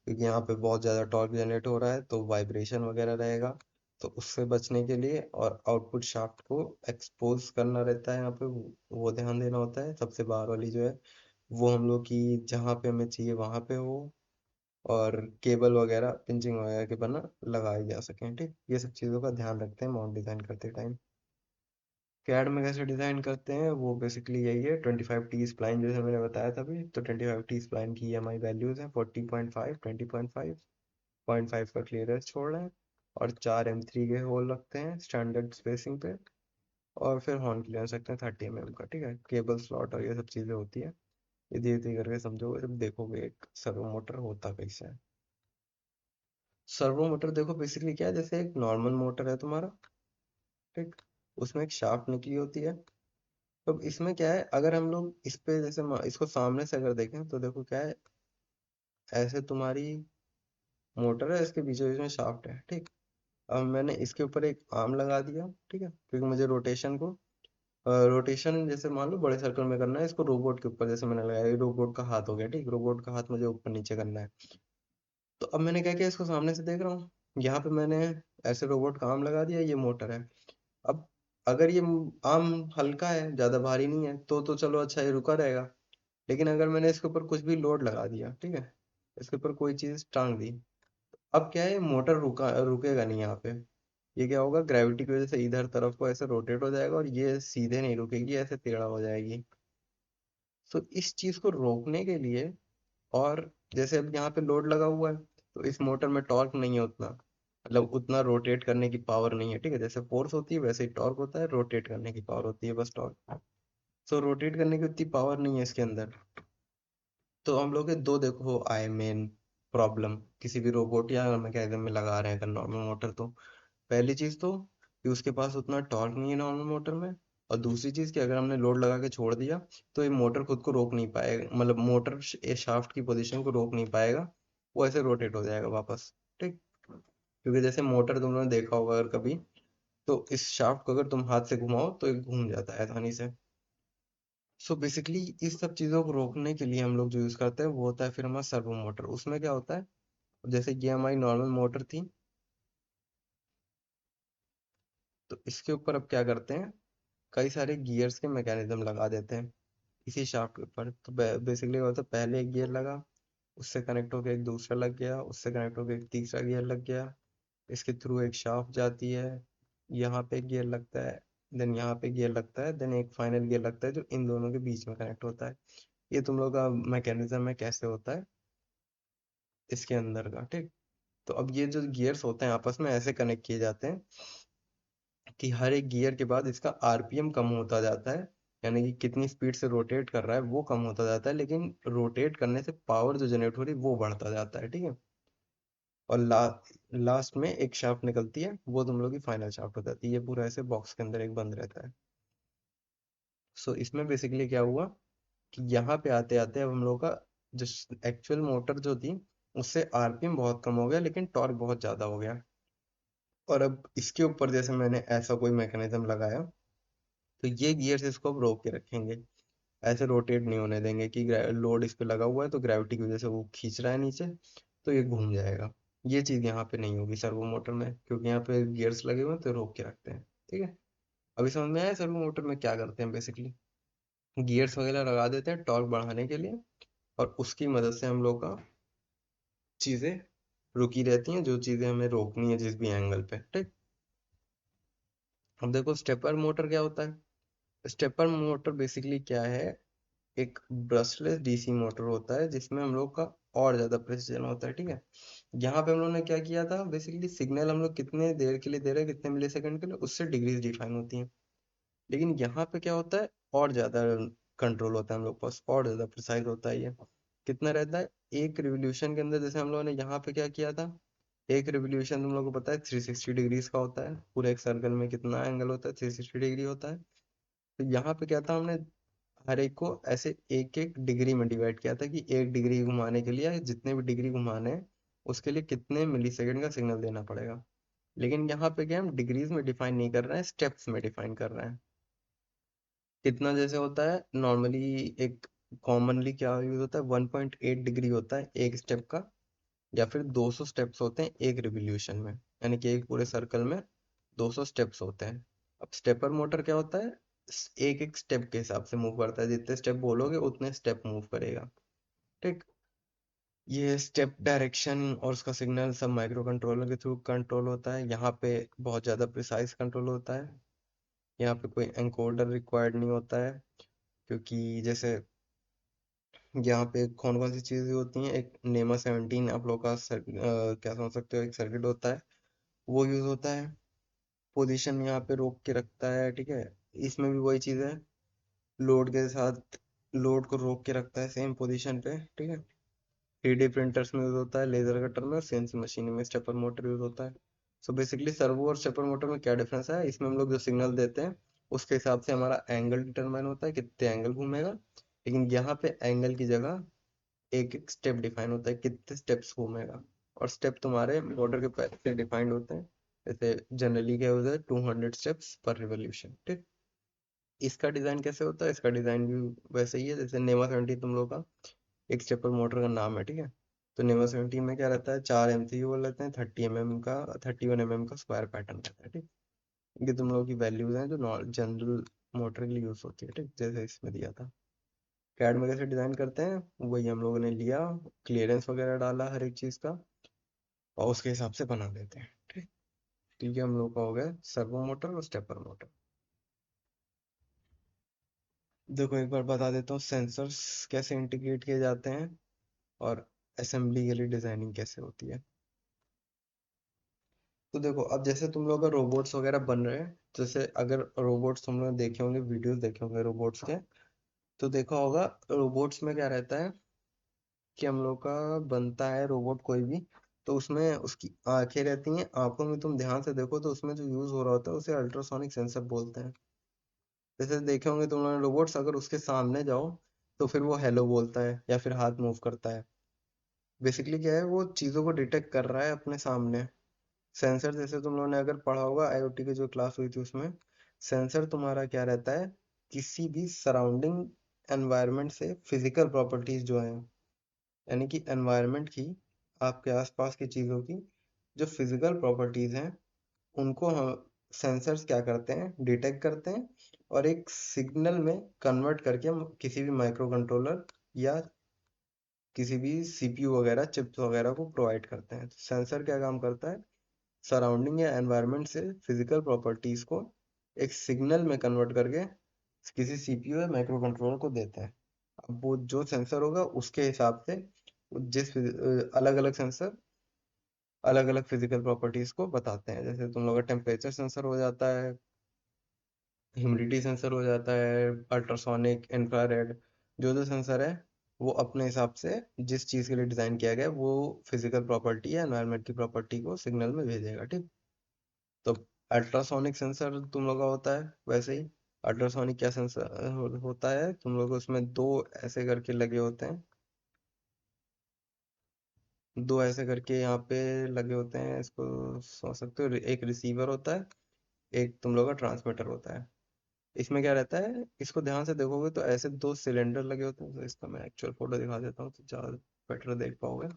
क्योंकि यहाँ पे बहुत ज़्यादा टॉर्क जनरेट हो रहा है तो वाइब्रेशन वगैरह रहेगा। तो उससे बचने के लिए और आउटपुट शाफ्ट को एक्सपोज करना रहता है यहाँ पे, वो ध्यान देना होता है। सबसे बाहर वाली जो है वो हम लोग की जहाँ पे हमें चाहिए वहाँ पे हो, और केबल वगैरह पिंचिंग वगैरह के बना लगाए जा सकें, ठीक। ये सब चीज़ों का ध्यान रखते हैं माउंट डिज़ाइन करते टाइम। कैड में कैसे डिज़ाइन करते हैं, वो बेसिकली यही है, 25T स्प्लाइन जैसे मैंने बताया था अभी। तो 25T स्प्लाइन की EMI वैल्यूज़ हैं 40.5, 20.5, 0.5 का क्लियरेंस छोड़ रहे हैं, और 4 M3 के होल रखते हैं स्टैंडर्ड स्पेसिंग पे। और फिर हॉर्न क्लियरेंस रखते हैं 30 mm का, ठीक है। केबल स्लॉट और ये सब चीज़ें होती है। ये धीरे धीरे करके समझोगे जब देखोगे एक सर्वो मोटर होता कैसे है। सर्वो मोटर देखो बेसिकली क्या है, जैसे एक नॉर्मल मोटर है तुम्हारा, ठीक। उसमें एक शाफ्ट निकली होती है। तो इसमें क्या है, अगर हम लोग इस पे जैसे इसको सामने से अगर देखें तो देखो क्या है, ऐसे तुम्हारी मोटर है, इसके बीचों बीच में शाफ्ट है, ठीक। अब मैंने इसके ऊपर एक आर्म लगा दिया, ठीक है, क्योंकि मुझे रोटेशन को, रोटेशन जैसे मान लो बड़े सर्कल में करना है इसको, रोबोट के ऊपर जैसे मैंने लगाया, ये रोबोट का हाथ हो गया, ठीक। रोबोट का हाथ मुझे ऊपर नीचे करना है। तो अब मैंने क्या किया, इसको सामने से देख रहा हूँ, यहाँ पे मैंने ऐसे रोबोट का आर्म लगा दिया, ये मोटर है। अब अगर ये आर्म हल्का है, ज्यादा भारी नहीं है, तो चलो अच्छा ये रुका रहेगा। लेकिन अगर मैंने इसके ऊपर कुछ भी लोड लगा दिया, ठीक है, इसके ऊपर कोई चीज टांग दी, अब क्या है, मोटर रुकेगा नहीं यहाँ पे। ये क्या होगा, ग्रेविटी की वजह से इधर तरफ को ऐसे रोटेट हो जाएगा और ये सीधे नहीं रुकेगी, ऐसे टेढ़ा हो जाएगी। तो इस चीज को रोकने के लिए, और जैसे अब यहाँ पे लोड लगा हुआ है तो इस मोटर में टॉर्क नहीं है उतना, मतलब उतना रोटेट करने की पावर नहीं है, ठीक है। जैसे फोर्स होती है वैसे ही टॉर्क होता है, रोटेट करने की पावर होती है बस टॉर्क। सो रोटेट करने की उतनी पावर नहीं है इसके अंदर। तो हम लोग के दो देखो आए मेन प्रॉब्लम किसी भी रोबोट या मैकेनिज्म में लगा रहे हैं अगर नॉर्मल मोटर, तो पहली चीज तो कि उसके पास उतना टॉर्क नहीं है नॉर्मल मोटर में। और दूसरी चीज़ कि अगर हमने लोड लगा के छोड़ दिया तो ये मोटर खुद को रोक नहीं पाएगा, मतलब मोटर ये शाफ्ट की पोजीशन को रोक नहीं पाएगा, वो ऐसे रोटेट हो जाएगा वापस। ठीक, क्योंकि जैसे मोटर तुम लोगों ने देखा होगा अगर कभी, तो इस शाफ्ट को अगर तुम हाथ से घुमाओ तो ये घूम जाता है आसानी से। सो बेसिकली इस सब चीज़ों को रोकने के लिए हम लोग जो यूज़ करते हैं वो होता है फिर हमारा सर्वो मोटर। उसमें क्या होता है, जैसे ये हमारी नॉर्मल मोटर थी, तो इसके ऊपर अब क्या करते हैं, कई सारे गियर्स के मैकेनिज्म लगा देते हैं इसी शाफ्ट के ऊपर। तो बेसिकली होता है पहले एक गियर लगा, उससे कनेक्ट होकर एक दूसरा लग गया, उससे कनेक्ट होकर एक तीसरा गियर लग गया, इसके थ्रू एक शाफ्ट जाती है, यहाँ पे गियर लगता है, देन यहाँ पे गियर लगता है, देन एक फाइनल गियर लगता है जो इन दोनों के बीच में कनेक्ट होता है। ये तुम लोग का मैकेनिज्म है कैसे होता है इसके अंदर का। ठीक, तो अब ये जो गियर्स होते हैं आपस में ऐसे कनेक्ट किए जाते हैं कि हर एक गियर के बाद इसका आरपीएम कम होता जाता है, यानी कि कितनी स्पीड से रोटेट कर रहा है वो कम होता जाता है, लेकिन रोटेट करने से पावर जो जनरेट हो रही है वो बढ़ता जाता है। ठीक है, और लास्ट में एक शाफ्ट निकलती है, वो तुम लोग की फाइनल शाफ्ट हो जाती है। ये पूरा ऐसे बॉक्स के अंदर एक बंद रहता है। सो इसमें बेसिकली क्या हुआ कि यहाँ पे आते आते अब हम लोग का जो एक्चुअल मोटर जो थी उससे आरपीएम बहुत कम हो गया लेकिन टॉर्क बहुत ज्यादा हो गया। और अब इसके ऊपर जैसे मैंने ऐसा कोई मैकेनिज्म लगाया तो ये गियर्स इसको अब रोक के रखेंगे, ऐसे रोटेट नहीं होने देंगे कि लोड इस पे लगा हुआ है तो ग्रेविटी की वजह से वो खींच रहा है नीचे, तो ये घूम जाएगा। ये चीज यहाँ पे नहीं होगी सर्वो मोटर में, क्योंकि यहाँ पे गियर्स लगे हुए हैं तो रोक के रखते हैं। ठीक है, अभी समझ में आया सर्वो मोटर में क्या करते हैं। बेसिकली गियर्स वगैरह लगा देते हैं टॉर्क बढ़ाने के लिए, और उसकी मदद से हम लोग का चीजें रुकी रहती हैं, जो चीजें हमें रोकनी है जिस भी एंगल पे। ठीक, अब देखो स्टेपर मोटर क्या होता है। स्टेपर मोटर बेसिकली क्या है, एक ब्रशलेस डीसी मोटर होता है जिसमें हम लोग का और ज्यादा प्रेसिजन होता है। ठीक है, यहाँ पे हम लोग ने क्या किया था, बेसिकली सिग्नल हम लोग कितने देर के लिए दे रहे हैं, कितने मिली सेकंड के लिए, उससे डिग्रीज डिफाइन होती हैं। लेकिन यहाँ पे क्या होता है, और ज्यादा कंट्रोल होता है हम लोग पास, और ज्यादा प्रिसाइज होता है ये। कितना रहता है एक रिवोल्यूशन के अंदर, जैसे हम लोगों ने यहाँ पे क्या किया था, एक रिवोल्यूशन तुम लोग को पता है 360 डिग्रीज का होता है, पूरे एक सर्कल में कितना एंगल होता है, 360 डिग्री होता है। तो यहाँ पे क्या था, हमने हर एक को ऐसे एक एक डिग्री में डिवाइड किया था कि एक डिग्री घुमाने के लिए जितने भी डिग्री घुमाने हैं उसके लिए कितने मिली सेकेंड का सिग्नल देना पड़ेगा। लेकिन यहाँ पे क्या हम डिग्रीज में डिफाइन नहीं कर रहे हैं, स्टेप्स में डिफाइन कर रहे हैं। कितना जैसे होता है नॉर्मली, एक कॉमनली क्या यूज होता है, 1.8 डिग्री होता है एक स्टेप का, या फिर 200 स्टेप्स होते हैं एक रिवोल्यूशन में, यानी कि एक पूरे सर्कल में 200 स्टेप्स होते हैं। अब स्टेपर मोटर क्या होता है, एक एक स्टेप के हिसाब से मूव करता है, जितने स्टेप बोलोगे उतने स्टेप मूव करेगा। ठीक, ये स्टेप डायरेक्शन और उसका सिग्नल सब माइक्रो कंट्रोलर के थ्रू कंट्रोल होता है। यहाँ पे बहुत ज़्यादा प्रिसाइज कंट्रोल होता है, यहाँ पे कोई एनकोडर रिक्वायर्ड नहीं होता है, क्योंकि जैसे यहाँ पे कौन कौन सी चीज़ें होती हैं, एक नेमा 17 आप लोग का क्या समझ सकते हो, एक सर्किट होता है, वो यूज़ होता है। पोजीशन यहाँ पे रोक के रखता है। ठीक है, इसमें भी वही चीज़ है, लोड के साथ लोड को रोक के रखता है सेम पोजीशन पे। ठीक है, 3D प्रिंटर्स में यूज होता है, लेजर कटर में, सीएनसी मशीन में स्टेपर मोटर यूज होता है। सो बेसिकली सर्वो और स्टेपर मोटर में क्या डिफरेंस है, इसमें हम लोग जो सिग्नल देते हैं उसके हिसाब से हमारा एंगल डिटरमाइन होता है, कितने एंगल घूमेगा। लेकिन यहाँ पे एंगल की जगह एक एक स्टेप डिफाइन होता है, कितने स्टेप्स घूमेगा। और स्टेप तुम्हारे मोटर के पैर से डिफाइंड होते हैं, जैसे जनरली क्या होता है 200 स्टेप्स पर रिवोल्यूशन। ठीक, इसका डिजाइन कैसे होता है, इसका डिजाइन भी वैसे ही है जैसे नेवा 17 तुम लोग का एक स्टेपर मोटर का नाम है। ठीक है, तो नेवा 17 में क्या रहता है, 4 MCU बोल लेते हैं, 30 mm का, 31 mm का स्क्वायर पैटर्न रहता है। ठीक, ये तुम लोगों की वैल्यूज हैं जो जनरल मोटर के लिए यूज होती है। ठीक, जैसे इसमें दिया था। कैड में कैसे डिजाइन करते हैं वही हम लोगों ने लिया, क्लियरेंस वगैरह डाला हर एक चीज का, और उसके हिसाब से बना देते हैं। ठीक, ठीक है, हम लोग का हो गया सर्वो मोटर और स्टेपर मोटर। देखो एक बार बता देता हूँ सेंसर्स कैसे इंटीग्रेट किए जाते हैं और असेंबली के लिए डिजाइनिंग कैसे होती है। तो देखो अब जैसे तुम लोग का रोबोट्स वगैरह बन रहे हैं, जैसे अगर रोबोट्स तुम लोग देखे होंगे, वीडियोस देखे होंगे रोबोट्स के, तो देखा होगा रोबोट्स में क्या रहता है कि हम लोग का बनता है रोबोट कोई भी, तो उसमें उसकी आंखें रहती हैं, आंखों में तुम ध्यान से देखो तो उसमें जो यूज हो रहा होता है उसे अल्ट्रासोनिक सेंसर बोलते हैं। जैसे देखे होंगे तुम लोगों ने रोबोट्स, अगर उसके सामने जाओ तो फिर वो हेलो बोलता है या फिर हाथ मूव करता है। बेसिकली क्या है, वो चीज़ों को डिटेक्ट कर रहा है अपने सामने। सेंसर जैसे तुम लोगों ने अगर पढ़ा होगा आईओटी की जो क्लास हुई थी उसमें, सेंसर तुम्हारा क्या रहता है, किसी भी सराउंडिंग एनवायरनमेंट से फिजिकल प्रॉपर्टीज जो है, यानी कि एनवायरनमेंट की, आपके आसपास की चीज़ों की जो फिजिकल प्रॉपर्टीज हैं, उनको हम सेंसर्स क्या करते हैं, डिटेक्ट करते हैं और एक सिग्नल में कन्वर्ट करके हम किसी भी माइक्रो कंट्रोलर या किसी भी सीपीयू वगैरह चिप्स वगैरह को प्रोवाइड करते हैं। तो सेंसर क्या काम करता है, सराउंडिंग या एनवायरनमेंट से फिजिकल प्रॉपर्टीज को एक सिग्नल में कन्वर्ट करके किसी सीपीयू या माइक्रो कंट्रोलर को देता है। अब वो जो सेंसर होगा उसके हिसाब से जिस अलग अलग सेंसर अलग अलग फिजिकल प्रॉपर्टीज को बताते हैं। जैसे तुम लोग का टेम्परेचर सेंसर हो जाता है, ह्यूमिडिटी सेंसर हो जाता है, अल्ट्रासोनिक, इंफ्रारेड, जो जो सेंसर है वो अपने हिसाब से जिस चीज़ के लिए डिज़ाइन किया गया है वो फिजिकल प्रॉपर्टी या एनवायरनमेंट की प्रॉपर्टी को सिग्नल में भेजेगा, ठीक। तो अल्ट्रासोनिक सेंसर तुम लोग का होता है वैसे ही। अल्ट्रासोनिक क्या सेंसर होता है, तुम लोग उसमें दो ऐसे करके लगे होते हैं, दो ऐसे करके यहाँ पे लगे होते हैं, इसको समझ सकते हो, एक रिसीवर होता है, एक तुम लोग का ट्रांसमीटर होता है। इसमें क्या रहता है, इसको ध्यान से देखोगे तो ऐसे दो सिलेंडर लगे होते हैं। तो इसका मैं एक्चुअल फोटो दिखा देता हूँ तो ज़्यादा बेटर देख पाओगे।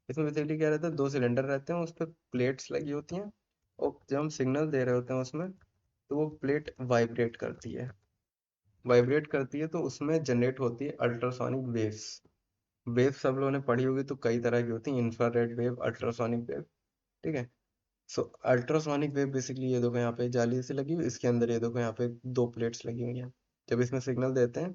इसमें बेसिकली क्या रहता है, दो सिलेंडर रहते हैं, उस पर प्लेट्स लगी होती हैं, और जब हम सिग्नल दे रहे होते हैं उसमें, तो वो प्लेट वाइब्रेट करती है तो उसमें जनरेट होती है अल्ट्रासोनिक वेव्स। वेव सब लोगों ने पढ़ी होगी, तो कई तरह की होती हैं, इंफ्रारेड वेव, अल्ट्रासोनिक वेव, ठीक है। सो अल्ट्रासोनिक वेव बेसिकली ये देखो यहाँ पे जाली से लगी हुई, इसके अंदर ये देखो यहाँ पे दो प्लेट्स लगी हुई हैं। जब इसमें सिग्नल देते हैं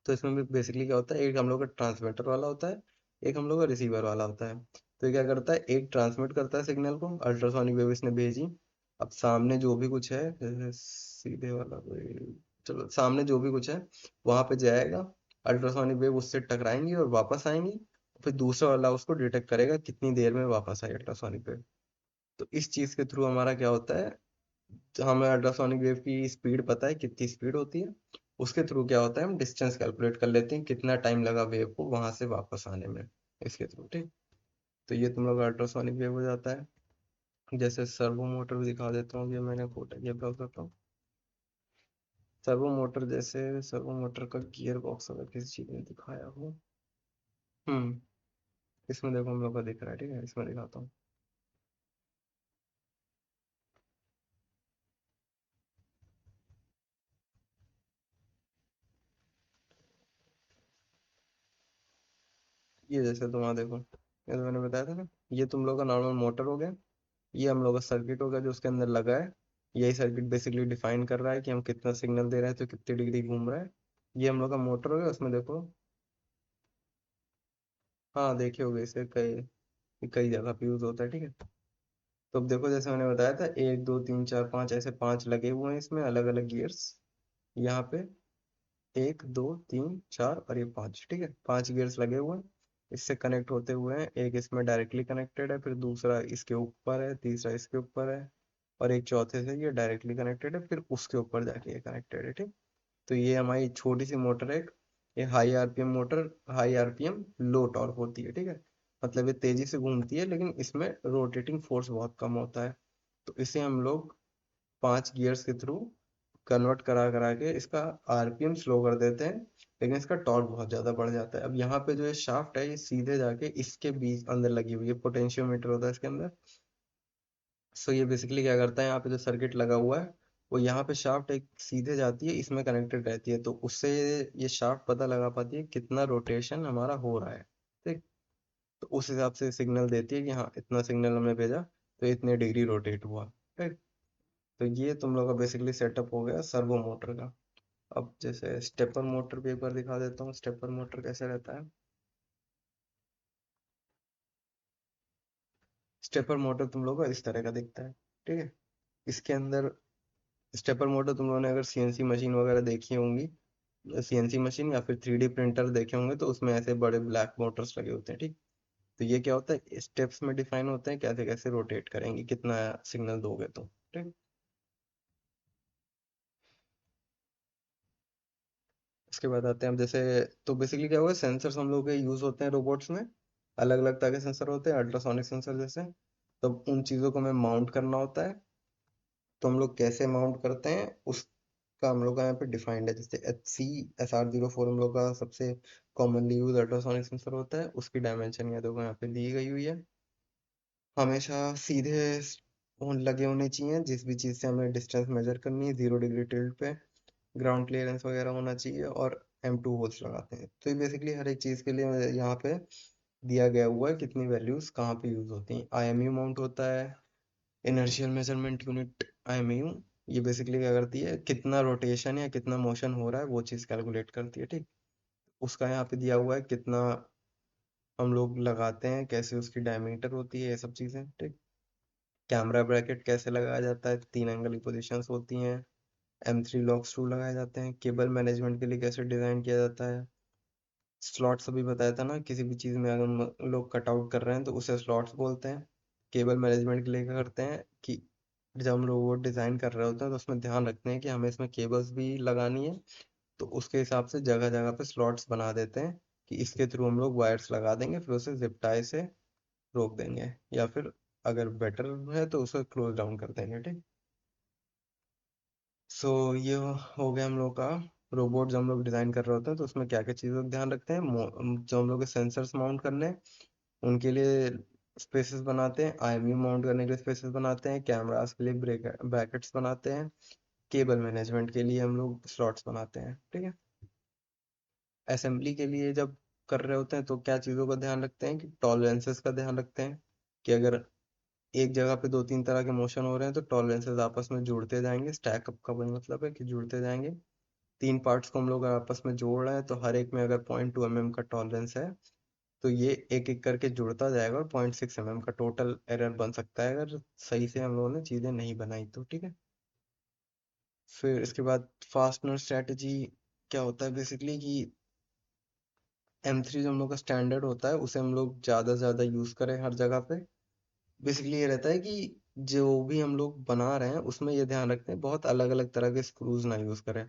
तो इसमें भी बेसिकली क्या होता है, एक हम लोग का ट्रांसमीटर वाला होता है, एक हम लोग का रिसीवर वाला होता है। तो ये क्या करता है, एक ट्रांसमिट करता है सिग्नल को, अल्ट्रासोनिक वेव इसने भेजी। अब सामने जो भी कुछ है, जैसे सीधे वाला कोई, चलो सामने जो भी कुछ है वहां पे जाएगा, अल्ट्रासोनिक वेव उससे टकराएंगी और वापस आएंगी। फिर दूसरा वाला उसको डिटेक्ट करेगा कितनी देर में वापस आई अल्ट्रासोनिक वेव। तो इस चीज के थ्रू हमारा क्या होता है, तो हमें अल्ट्रासोनिक वेव की स्पीड पता है कितनी स्पीड होती है, उसके थ्रू क्या होता है, हम डिस्टेंस कैलकुलेट कर लेते हैं कितना टाइम लगा वेव को वहां से वापस आने में, इसके थ्रू, ठीक। तो ये तुम लोग अल्ट्रासोनिक वेव हो जाता है। जैसे सर्वो मोटर भी दिखा देता हूँ, ये मैंने फोटो ये ब्राउज करता हूँ। सर्वो मोटर, जैसे सर्वो मोटर का गियर बॉक्स अगर किसी चीज में दिखाया हो, हम्म, इसमें देखो हम लोग का दिख रहा है, ठीक है, इसमें दिखाता हूँ। ये जैसे तुम वहाँ देखो, ये तो मैंने बताया था ना, ये तुम लोग का नॉर्मल मोटर हो गया, ये हम लोग का सर्किट होगा जो उसके अंदर लगा है। यही सर्किट बेसिकली डिफाइन कर रहा है कि हम कितना सिग्नल दे रहे हैं तो कितनी डिग्री घूम रहा है। ये हम लोग का मोटर हो गया, उसमें देखो, हाँ देखे होगे इसे, कई कई जगह पे यूज होता है, ठीक है। तो अब देखो जैसे मैंने बताया था, एक दो तीन चार पाँच, ऐसे पांच लगे हुए हैं इसमें अलग अलग गियर्स, यहाँ पे एक दो तीन चार और ये पांच, ठीक है, पांच गियर्स लगे हुए हैं। इससे कनेक्ट होते हुए हैं, एक इसमें डायरेक्टली कनेक्टेड है, फिर दूसरा इसके ऊपर है, तीसरा इसके ऊपर है, और एक चौथे से ये डायरेक्टली कनेक्टेड है, फिर उसके ऊपर जाके ये कनेक्टेड है, ठीक। तो ये हमारी छोटी सी मोटर है, ये high RPM motor, high RPM low torque होती है, ठीक है। मतलब ये तेजी से घूमती है लेकिन इसमें रोटेटिंग फोर्स बहुत कम होता है। तो इसे हम लोग पांच गियर्स के थ्रू कन्वर्ट करा करा के इसका आरपीएम स्लो कर देते हैं, लेकिन इसका टॉर्क बहुत ज्यादा बढ़ जाता है। अब यहाँ पे जो ये शाफ्ट है, ये सीधे जाके इसके बीच अंदर लगी हुई है, पोटेंशियोमीटर होता है इसके अंदर। सो ये बेसिकली क्या करता है, यहाँ पे जो सर्किट लगा हुआ है, वो यहाँ पे शाफ्ट एक सीधे जाती है, इसमें कनेक्टेड रहती है, तो उससे ये शाफ्ट पता लगा पाती है कितना रोटेशन हमारा हो रहा है, ठीक। तो उस हिसाब से सिग्नल देती है कि हाँ इतना सिग्नल हमने भेजा तो इतने डिग्री रोटेट हुआ, ठीक। तो ये तुम लोग का बेसिकली सेटअप हो गया सर्वो मोटर का। अब जैसे स्टेपर मोटर भी एक बार दिखा देता हूँ, स्टेपर मोटर कैसे रहता है। स्टेपर मोटर तुम लोग का इस तरह का दिखता है, ठीक है। इसके अंदर स्टेपर मोटर तुम लोगों ने अगर सीएनसी मशीन वगैरह देखी होंगी, सीएनसी मशीन या फिर 3D प्रिंटर देखे होंगे, तो उसमें ऐसे बड़े ब्लैक मोटर्स लगे होते हैं, ठीक। तो ये क्या होता है, स्टेप्स में डिफाइन होते हैं कैसे कैसे रोटेट करेंगे, कितना सिग्नल दोगे तो, ठीक। उसके बाद आते हैं हम जैसे, तो बेसिकली क्या होगा, सेंसर्स हम लोग के यूज होते हैं रोबोट्स में। अलग अलग तरह के सेंसर होते हैं, अल्ट्रासोनिक सेंसर जैसे। तब उन चीज़ों को हमें माउंट करना होता है। तो हम लोग कैसे माउंट करते हैं उसका हम लोग का यहाँ पे डिफाइंड है। जैसे HC SR04 हम लोग का सबसे कॉमनली यूज अल्ट्रासोनिक सेंसर होता है। उसकी डायमेंशन ये देखो यहाँ पे दी गई हुई है। हमेशा सीधे लगे होने चाहिए, जिस भी चीज़ से हमें डिस्टेंस मेजर करनी है, 0 डिग्री टिल्ट पे। ग्राउंड क्लियरेंस वगैरह होना चाहिए, और M2 होल्स लगाते हैं। तो ये बेसिकली हर एक चीज़ के लिए यहाँ पे दिया गया हुआ है कितनी वैल्यूज कहाँ पे यूज होती हैं। IMU माउंट होता है, इनर्शियल मेजरमेंट यूनिट। IMU ये बेसिकली क्या करती है, कितना रोटेशन या कितना मोशन हो रहा है वो चीज़ कैलकुलेट करती है, ठीक। उसका यहाँ पे दिया हुआ है कितना हम लोग लगाते हैं, कैसे उसकी डायमीटर होती है, ये सब चीज़ें, ठीक। कैमरा ब्रैकेट कैसे लगाया जाता है, 3 एंगल की पोजिशंस होती हैं। M3 लॉक स्क्रू लगाए जाते हैं। केबल मैनेजमेंट के लिए कैसे डिज़ाइन किया जाता है। स्लॉट्स अभी बताया था ना, किसी भी चीज़ में अगर हम लोग कट आउट कर रहे हैं तो उसे स्लॉट्स बोलते हैं। केबल मैनेजमेंट के लिए क्या करते हैं कि जब हम लोग वो डिज़ाइन कर रहे होते हैं तो उसमें ध्यान रखते हैं कि हमें इसमें केबल्स भी लगानी है। तो उसके हिसाब से जगह जगह पे स्लॉट्स बना देते हैं कि इसके थ्रू हम लोग वायर्स लगा देंगे, फिर उसे जिप टाई से रोक देंगे, या फिर अगर बेटर है तो उसे क्लोज डाउन कर देंगे, ठीक। सो ये हो गया हम लोग का। रोबोट जब हम लोग डिज़ाइन कर रहे होते हैं तो उसमें क्या क्या चीज़ों का ध्यान रखते हैं। जो हम लोग के सेंसर्स माउंट करने हैं, उनके लिए स्पेसेस बनाते हैं। IMU माउंट करने के लिए स्पेसेस बनाते हैं। कैमरास के लिए ब्रैकेट्स बनाते हैं। केबल मैनेजमेंट के लिए हम लोग स्लॉट्स बनाते हैं, ठीक है। असेंबली के लिए जब कर रहे होते हैं तो क्या चीज़ों का ध्यान रखते हैं कि टॉलरेंसेस का ध्यान रखते हैं, कि अगर एक जगह पे 2-3 तरह के मोशन हो रहे हैं तो टॉलरेंसेस आपस में जुड़ते जाएंगे। स्टैकअप का वही मतलब है कि जुड़ते जाएंगे। 3 पार्ट्स को हम लोग आपस में जोड़ रहे हैं तो हर एक में अगर 0.2 mm का टॉलरेंस है तो ये एक एक करके जुड़ता जाएगा, और 0.6 mm का टोटल एरर बन सकता है अगर सही से हम लोगों ने चीज़ें नहीं बनाई तो, ठीक है। फिर इसके बाद फास्टनर स्ट्रैटेजी क्या होता है बेसिकली कि M3 जो हम लोग का स्टैंडर्ड होता है उसे हम लोग ज़्यादा से ज़्यादा यूज़ करें हर जगह पे। बेसिकली ये रहता है कि जो भी हम लोग बना रहे हैं उसमें ये ध्यान रखते हैं बहुत अलग अलग तरह के स्क्रूज ना यूज़ करें।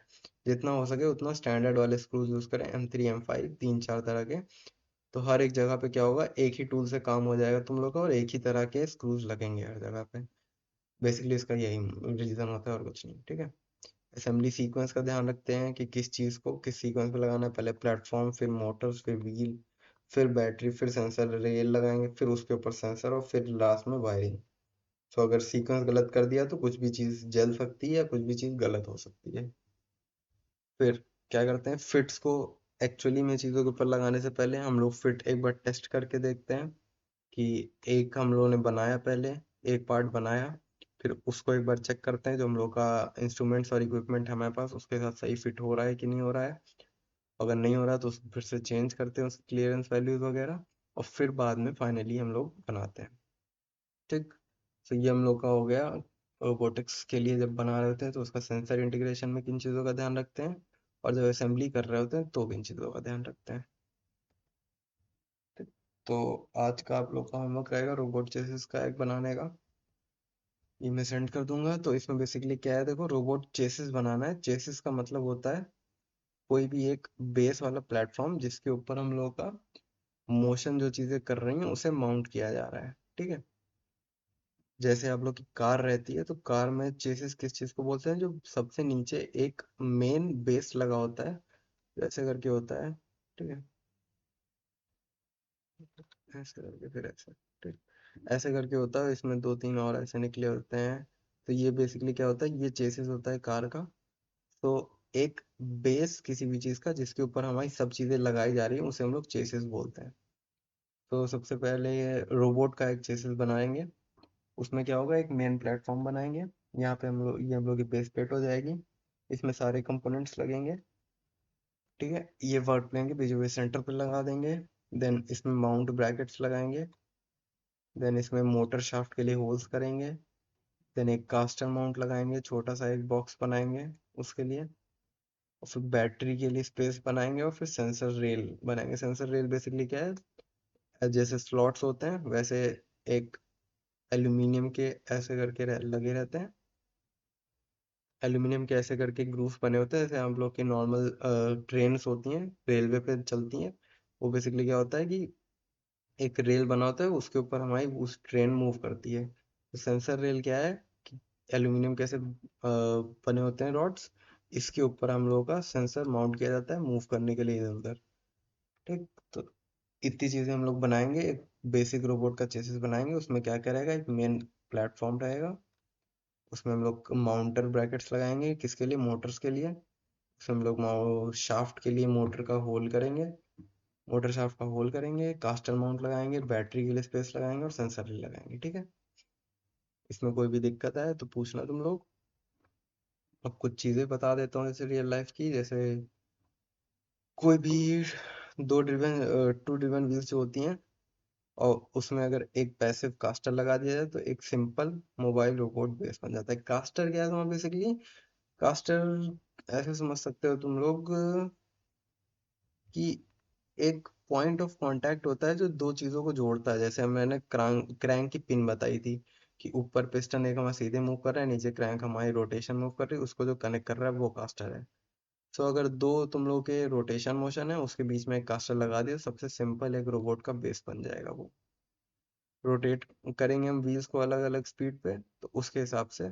जितना हो सके उतना स्टैंडर्ड वाले स्क्रूज यूज़ करें, M3 M5 3-4 तरह के। तो हर एक जगह पे क्या होगा, एक ही टूल से काम हो जाएगा तुम लोग का, और एक ही तरह के स्क्रूज लगेंगे हर जगह पे। बेसिकली इसका यही रीज़न होता है और कुछ नहीं, ठीक है। असेंबली सीक्वेंस का ध्यान रखते हैं कि किस चीज़ को किस सीक्वेंस पे लगाना है। पहले प्लेटफॉर्म, फिर मोटर्स, फिर व्हील, फिर बैटरी, फिर सेंसर रेल लगाएंगे, फिर उसके ऊपर सेंसर, और फिर लास्ट में वायरिंग। तो अगर सीक्वेंस गलत कर दिया तो कुछ भी चीज़ जल सकती है या कुछ भी चीज़ गलत हो सकती है। फिर क्या करते हैं, फिट्स को एक्चुअली में चीज़ों के ऊपर लगाने से पहले हम लोग फिट एक बार टेस्ट करके देखते हैं कि एक हम लोगों ने बनाया पहले, एक पार्ट बनाया, फिर उसको एक बार चेक करते हैं जो हम लोग का इंस्ट्रूमेंट्स और इक्विपमेंट है हमारे पास उसके साथ सही फिट हो रहा है कि नहीं हो रहा है। अगर नहीं हो रहा तो उसको फिर से चेंज करते हैं उसकी क्लियरेंस वैल्यूज वगैरह, और फिर बाद में फाइनली हम लोग बनाते हैं, ठीक। तो ये हम लोग का हो गया। रोबोटिक्स के लिए जब बना रहे होते हैं तो उसका सेंसर इंटीग्रेशन में किन चीज़ों का ध्यान रखते हैं, और जब असेंबली कर रहे होते हैं तो किन चीज़ों का ध्यान रखते हैं, ठीक। तो आज का आप लोग का होमवर्क रहेगा रोबोट चेसिस का एक बनाने का। ये मैं सेंड कर दूंगा। तो इसमें बेसिकली क्या है, देखो रोबोट चेसिस बनाना है। चेसिस का मतलब होता है कोई भी एक बेस वाला प्लेटफॉर्म जिसके ऊपर हम लोग का मोशन जो चीज़ें कर रही हैं उसे माउंट किया जा रहा है, ठीक है। जैसे आप लोग की कार रहती है तो कार में चेसिस किस चीज़ को बोलते हैं, जो सबसे नीचे एक मेन बेस लगा होता है, ऐसे करके होता है, ठीक है। ऐसे करके फिर ऐसे, ठीक, ऐसे करके होता है। इसमें 2-3 और ऐसे निकले होते हैं। तो ये बेसिकली क्या होता है, ये चेसिस होता है कार का। तो एक बेस किसी भी चीज़ का जिसके ऊपर हमारी सब चीज़ें लगाई जा रही हैं उसे हम लोग चेसिस बोलते हैं। तो सबसे पहले रोबोट का एक चेसिस बनाएंगे। उसमें क्या होगा, एक मेन प्लेटफॉर्म बनाएंगे। यहाँ पे हम लोग की बेस प्लेट हो जाएगी। इसमें सारे कंपोनेंट्स लगेंगे, ठीक है। ये वर्क प्लेन के बीच में सेंटर पे लगा देंगे। देन इसमें माउंट ब्रैकेट्स लगाएंगे। देन इसमें मोटर शाफ्ट के लिए होल्स करेंगे। देन एक कास्टर माउंट लगाएंगे, छोटा सा एक बॉक्स बनाएंगे उसके लिए। और फिर बैटरी के लिए स्पेस बनाएंगे, और फिर सेंसर रेल बनाएंगे। सेंसर रेल बेसिकली क्या है, जैसे स्लॉट्स होते हैं वैसे एक एल्यूमिनियम के ऐसे करके लगे रहते हैं। एल्यूमिनियम के ऐसे करके ग्रूव्स बने होते हैं, जैसे हम लोग के नॉर्मल ट्रेन्स होती हैं, रेलवे पे चलती हैं। वो बेसिकली क्या होता है कि एक रेल बना होता है, उसके ऊपर हमारी उस ट्रेन मूव करती है। तो सेंसर रेल क्या है कि एल्यूमिनियम कैसे बने होते हैं रॉड्स, इसके ऊपर हम लोगों का सेंसर माउंट किया जाता है मूव करने के लिए इधर उधर। ठीक। तो इतनी चीजें हम लोग बनाएंगे, एक बेसिक रोबोट का चेसिस बनाएंगे। उसमें क्या क्या रहेगा, एक मेन प्लेटफॉर्म रहेगा, उसमें हम लोग माउंटर ब्रैकेट्स लगाएंगे, किसके लिए, मोटर्स के लिए। उसमें हम लोग शाफ्ट के लिए मोटर का होल करेंगे, मोटर शाफ्ट का होल करेंगे, कास्टर माउंट लगाएंगे, बैटरी के लिए स्पेस लगाएंगे और सेंसर भी लगाएंगे। ठीक है। इसमें कोई भी दिक्कत आए तो पूछना तुम लोग। अब कुछ चीजें बता देता हूँ जैसे रियल लाइफ की, जैसे कोई भी टू ड्रिवन व्हील्स जो होती हैं, और उसमें अगर एक पैसिव कास्टर लगा दिया जाए तो एक सिंपल मोबाइल रोबोट बेस बन जाता है। कास्टर क्या है तुम्हारा, बेसिकली कास्टर ऐसे समझ सकते हो तुम लोग कि एक पॉइंट ऑफ कांटेक्ट होता है जो दो चीजों को जोड़ता है। जैसे मैंने क्रैंक की पिन बताई थी कि ऊपर पिस्टन एक हमारा सीधे मूव कर रहा है, नीचे क्रैंक हमारी रोटेशन मूव कर रही है, उसको जो कनेक्ट कर रहा है वो कास्टर है। सो अगर दो तुम लोग के रोटेशन मोशन है, उसके बीच में एक कास्टर लगा दिया, सबसे सिंपल एक रोबोट का बेस बन जाएगा वो। रोटेट करेंगे हम व्हील्स को अलग अलग स्पीड पे, तो उसके हिसाब से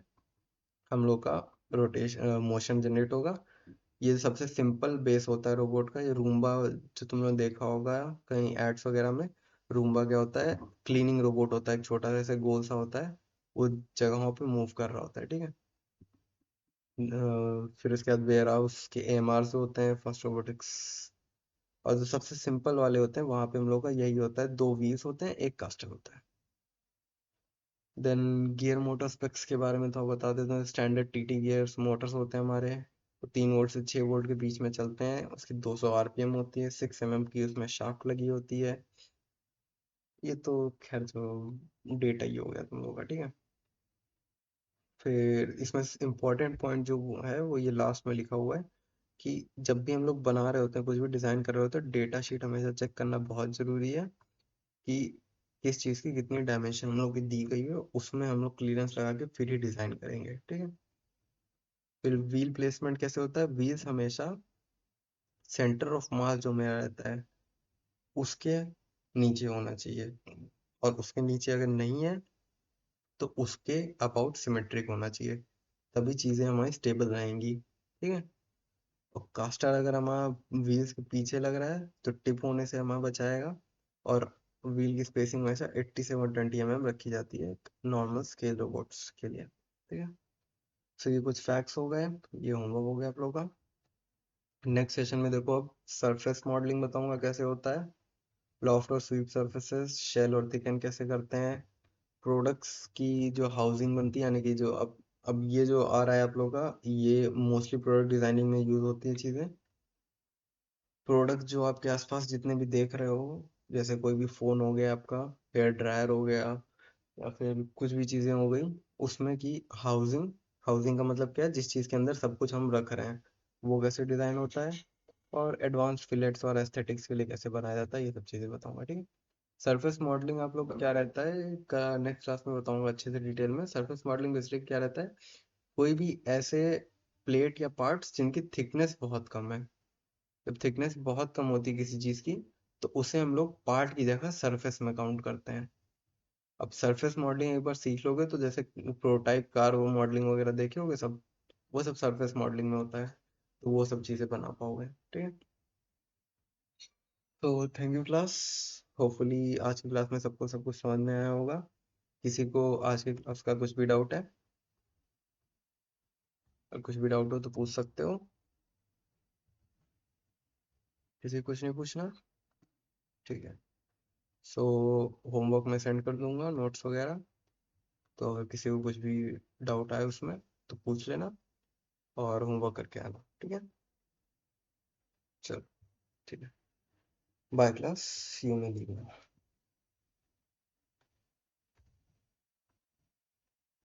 हम लोग का रोटेशन मोशन जनरेट होगा। ये सबसे सिंपल बेस होता है रोबोट का। ये रूम्बा जो तुम लोग देखा होगा कहीं एड्स वगैरह में, रूम्बा क्या होता है, क्लीनिंग रोबोट होता है, एक छोटा सा ऐसे गोल सा होता है, वो जगहों पे मूव कर रहा होता है। ठीक है। फिर उसके बाद वेयर हाउस के एएमआर होते हैं, फर्स्ट रोबोटिक्स। और जो सबसे सिंपल वाले होते हैं वहां पे हम लोग का यही होता है, दो व्हील्स होते हैं, एक कास्टर होता है। देन गियर मोटर स्पेक्स के बारे में तो बता देता हूँ। स्टैंडर्ड टीटी गियर्स मोटर्स होते हैं हमारे, वो 3 वोल्ट से 6 वोल्ट के बीच में चलते हैं। उसकी 200 आरपीएम होती है, 6 mm की उसमें शाफ्ट लगी होती है। ये तो खैर जो डेटा ही हो गया तुम लोगों का। ठीक है। फिर इसमें इम्पोर्टेंट पॉइंट जो है वो ये लास्ट में लिखा हुआ है कि जब भी हम लोग बना रहे होते हैं, कुछ भी डिजाइन कर रहे होते हैं, डेटा शीट हमेशा चेक करना बहुत जरूरी है कि किस चीज़ की कितनी डायमेंशन हम लोग की दी गई है, उसमें हम लोग क्लियरेंस लगा के फिर ही डिजाइन करेंगे। ठीक है। फिर व्हील प्लेसमेंट कैसे होता है, व्हील्स हमेशा सेंटर ऑफ मास जो मेरा रहता है उसके नीचे होना चाहिए, और उसके नीचे अगर नहीं है तो उसके अबाउट सिमेट्रिक होना चाहिए, तभी चीजें हमारी स्टेबल रहेंगी। ठीक है। और कास्टर अगर हमारा व्हील्स के पीछे लग रहा है तो टिप होने से हमारा बचाएगा। और व्हील की स्पेसिंग हमेशा 80 से 120 mm रखी जाती है नॉर्मल स्केल रोबोट्स के लिए। ठीक है। तो ये कुछ फैक्ट्स हो गए, ये होमवर्क हो गया आप लोगों का। नेक्स्ट सेशन में देखो अब सरफेस मॉडलिंग बताऊंगा कैसे होता है, लॉफ्ट और स्वीप सरफेसेस, शेल और थिकन कैसे करते हैं, प्रोडक्ट्स की जो हाउसिंग बनती है, यानी कि जो अब ये जो आ रहा है आप लोगों का, ये मोस्टली प्रोडक्ट डिजाइनिंग में यूज होती है चीजें। प्रोडक्ट जो आपके आसपास जितने भी देख रहे हो, जैसे कोई भी फोन हो गया आपका, हेयर ड्रायर हो गया, या फिर कुछ भी चीजें हो गई, उसमें की हाउसिंग, हाउसिंग का मतलब क्या है, जिस चीज के अंदर सब कुछ हम रख रहे हैं वो कैसे डिजाइन होता है, और एडवांस फिलेट्स और एस्थेटिक्स के लिए कैसे बनाया जाता है, ये सब चीजें बताऊंगा। ठीक है। सरफेस मॉडलिंग आप लोग क्या रहता है का नेक्स्ट क्लास में बताऊंगा अच्छे से डिटेल में। सरफेस मॉडलिंग बेसिकली क्या रहता है, कोई भी ऐसे प्लेट या पार्ट्स जिनकी थिकनेस बहुत कम है। जब थिकनेस बहुत कम होती है किसी चीज की, तो उसे हम लोग पार्ट की जगह सरफेस में काउंट करते हैं। अब सरफेस मॉडलिंग एक बार सीख लोगे तो जैसे प्रोटाइप कार वो मॉडलिंग वगैरह देखे होगे सब, वो सब सरफेस मॉडलिंग में होता है, तो वो सब चीजें बना पाओगे। ठीक है। तो थैंक यू क्लास। होपफुली आज की क्लास में सबको सब कुछ समझ में आया होगा। किसी को आज की क्लास का कुछ भी डाउट है, अगर कुछ भी डाउट हो तो पूछ सकते हो। किसी को कुछ नहीं पूछना। ठीक है। सो होमवर्क मैं सेंड कर दूंगा, नोट्स वगैरह। तो अगर किसी को कुछ भी डाउट आए उसमें तो पूछ लेना, और होमवर्क करके आना। ठीक है। चलो। ठीक है। बाय क्लास, सी यू, मैं लीव।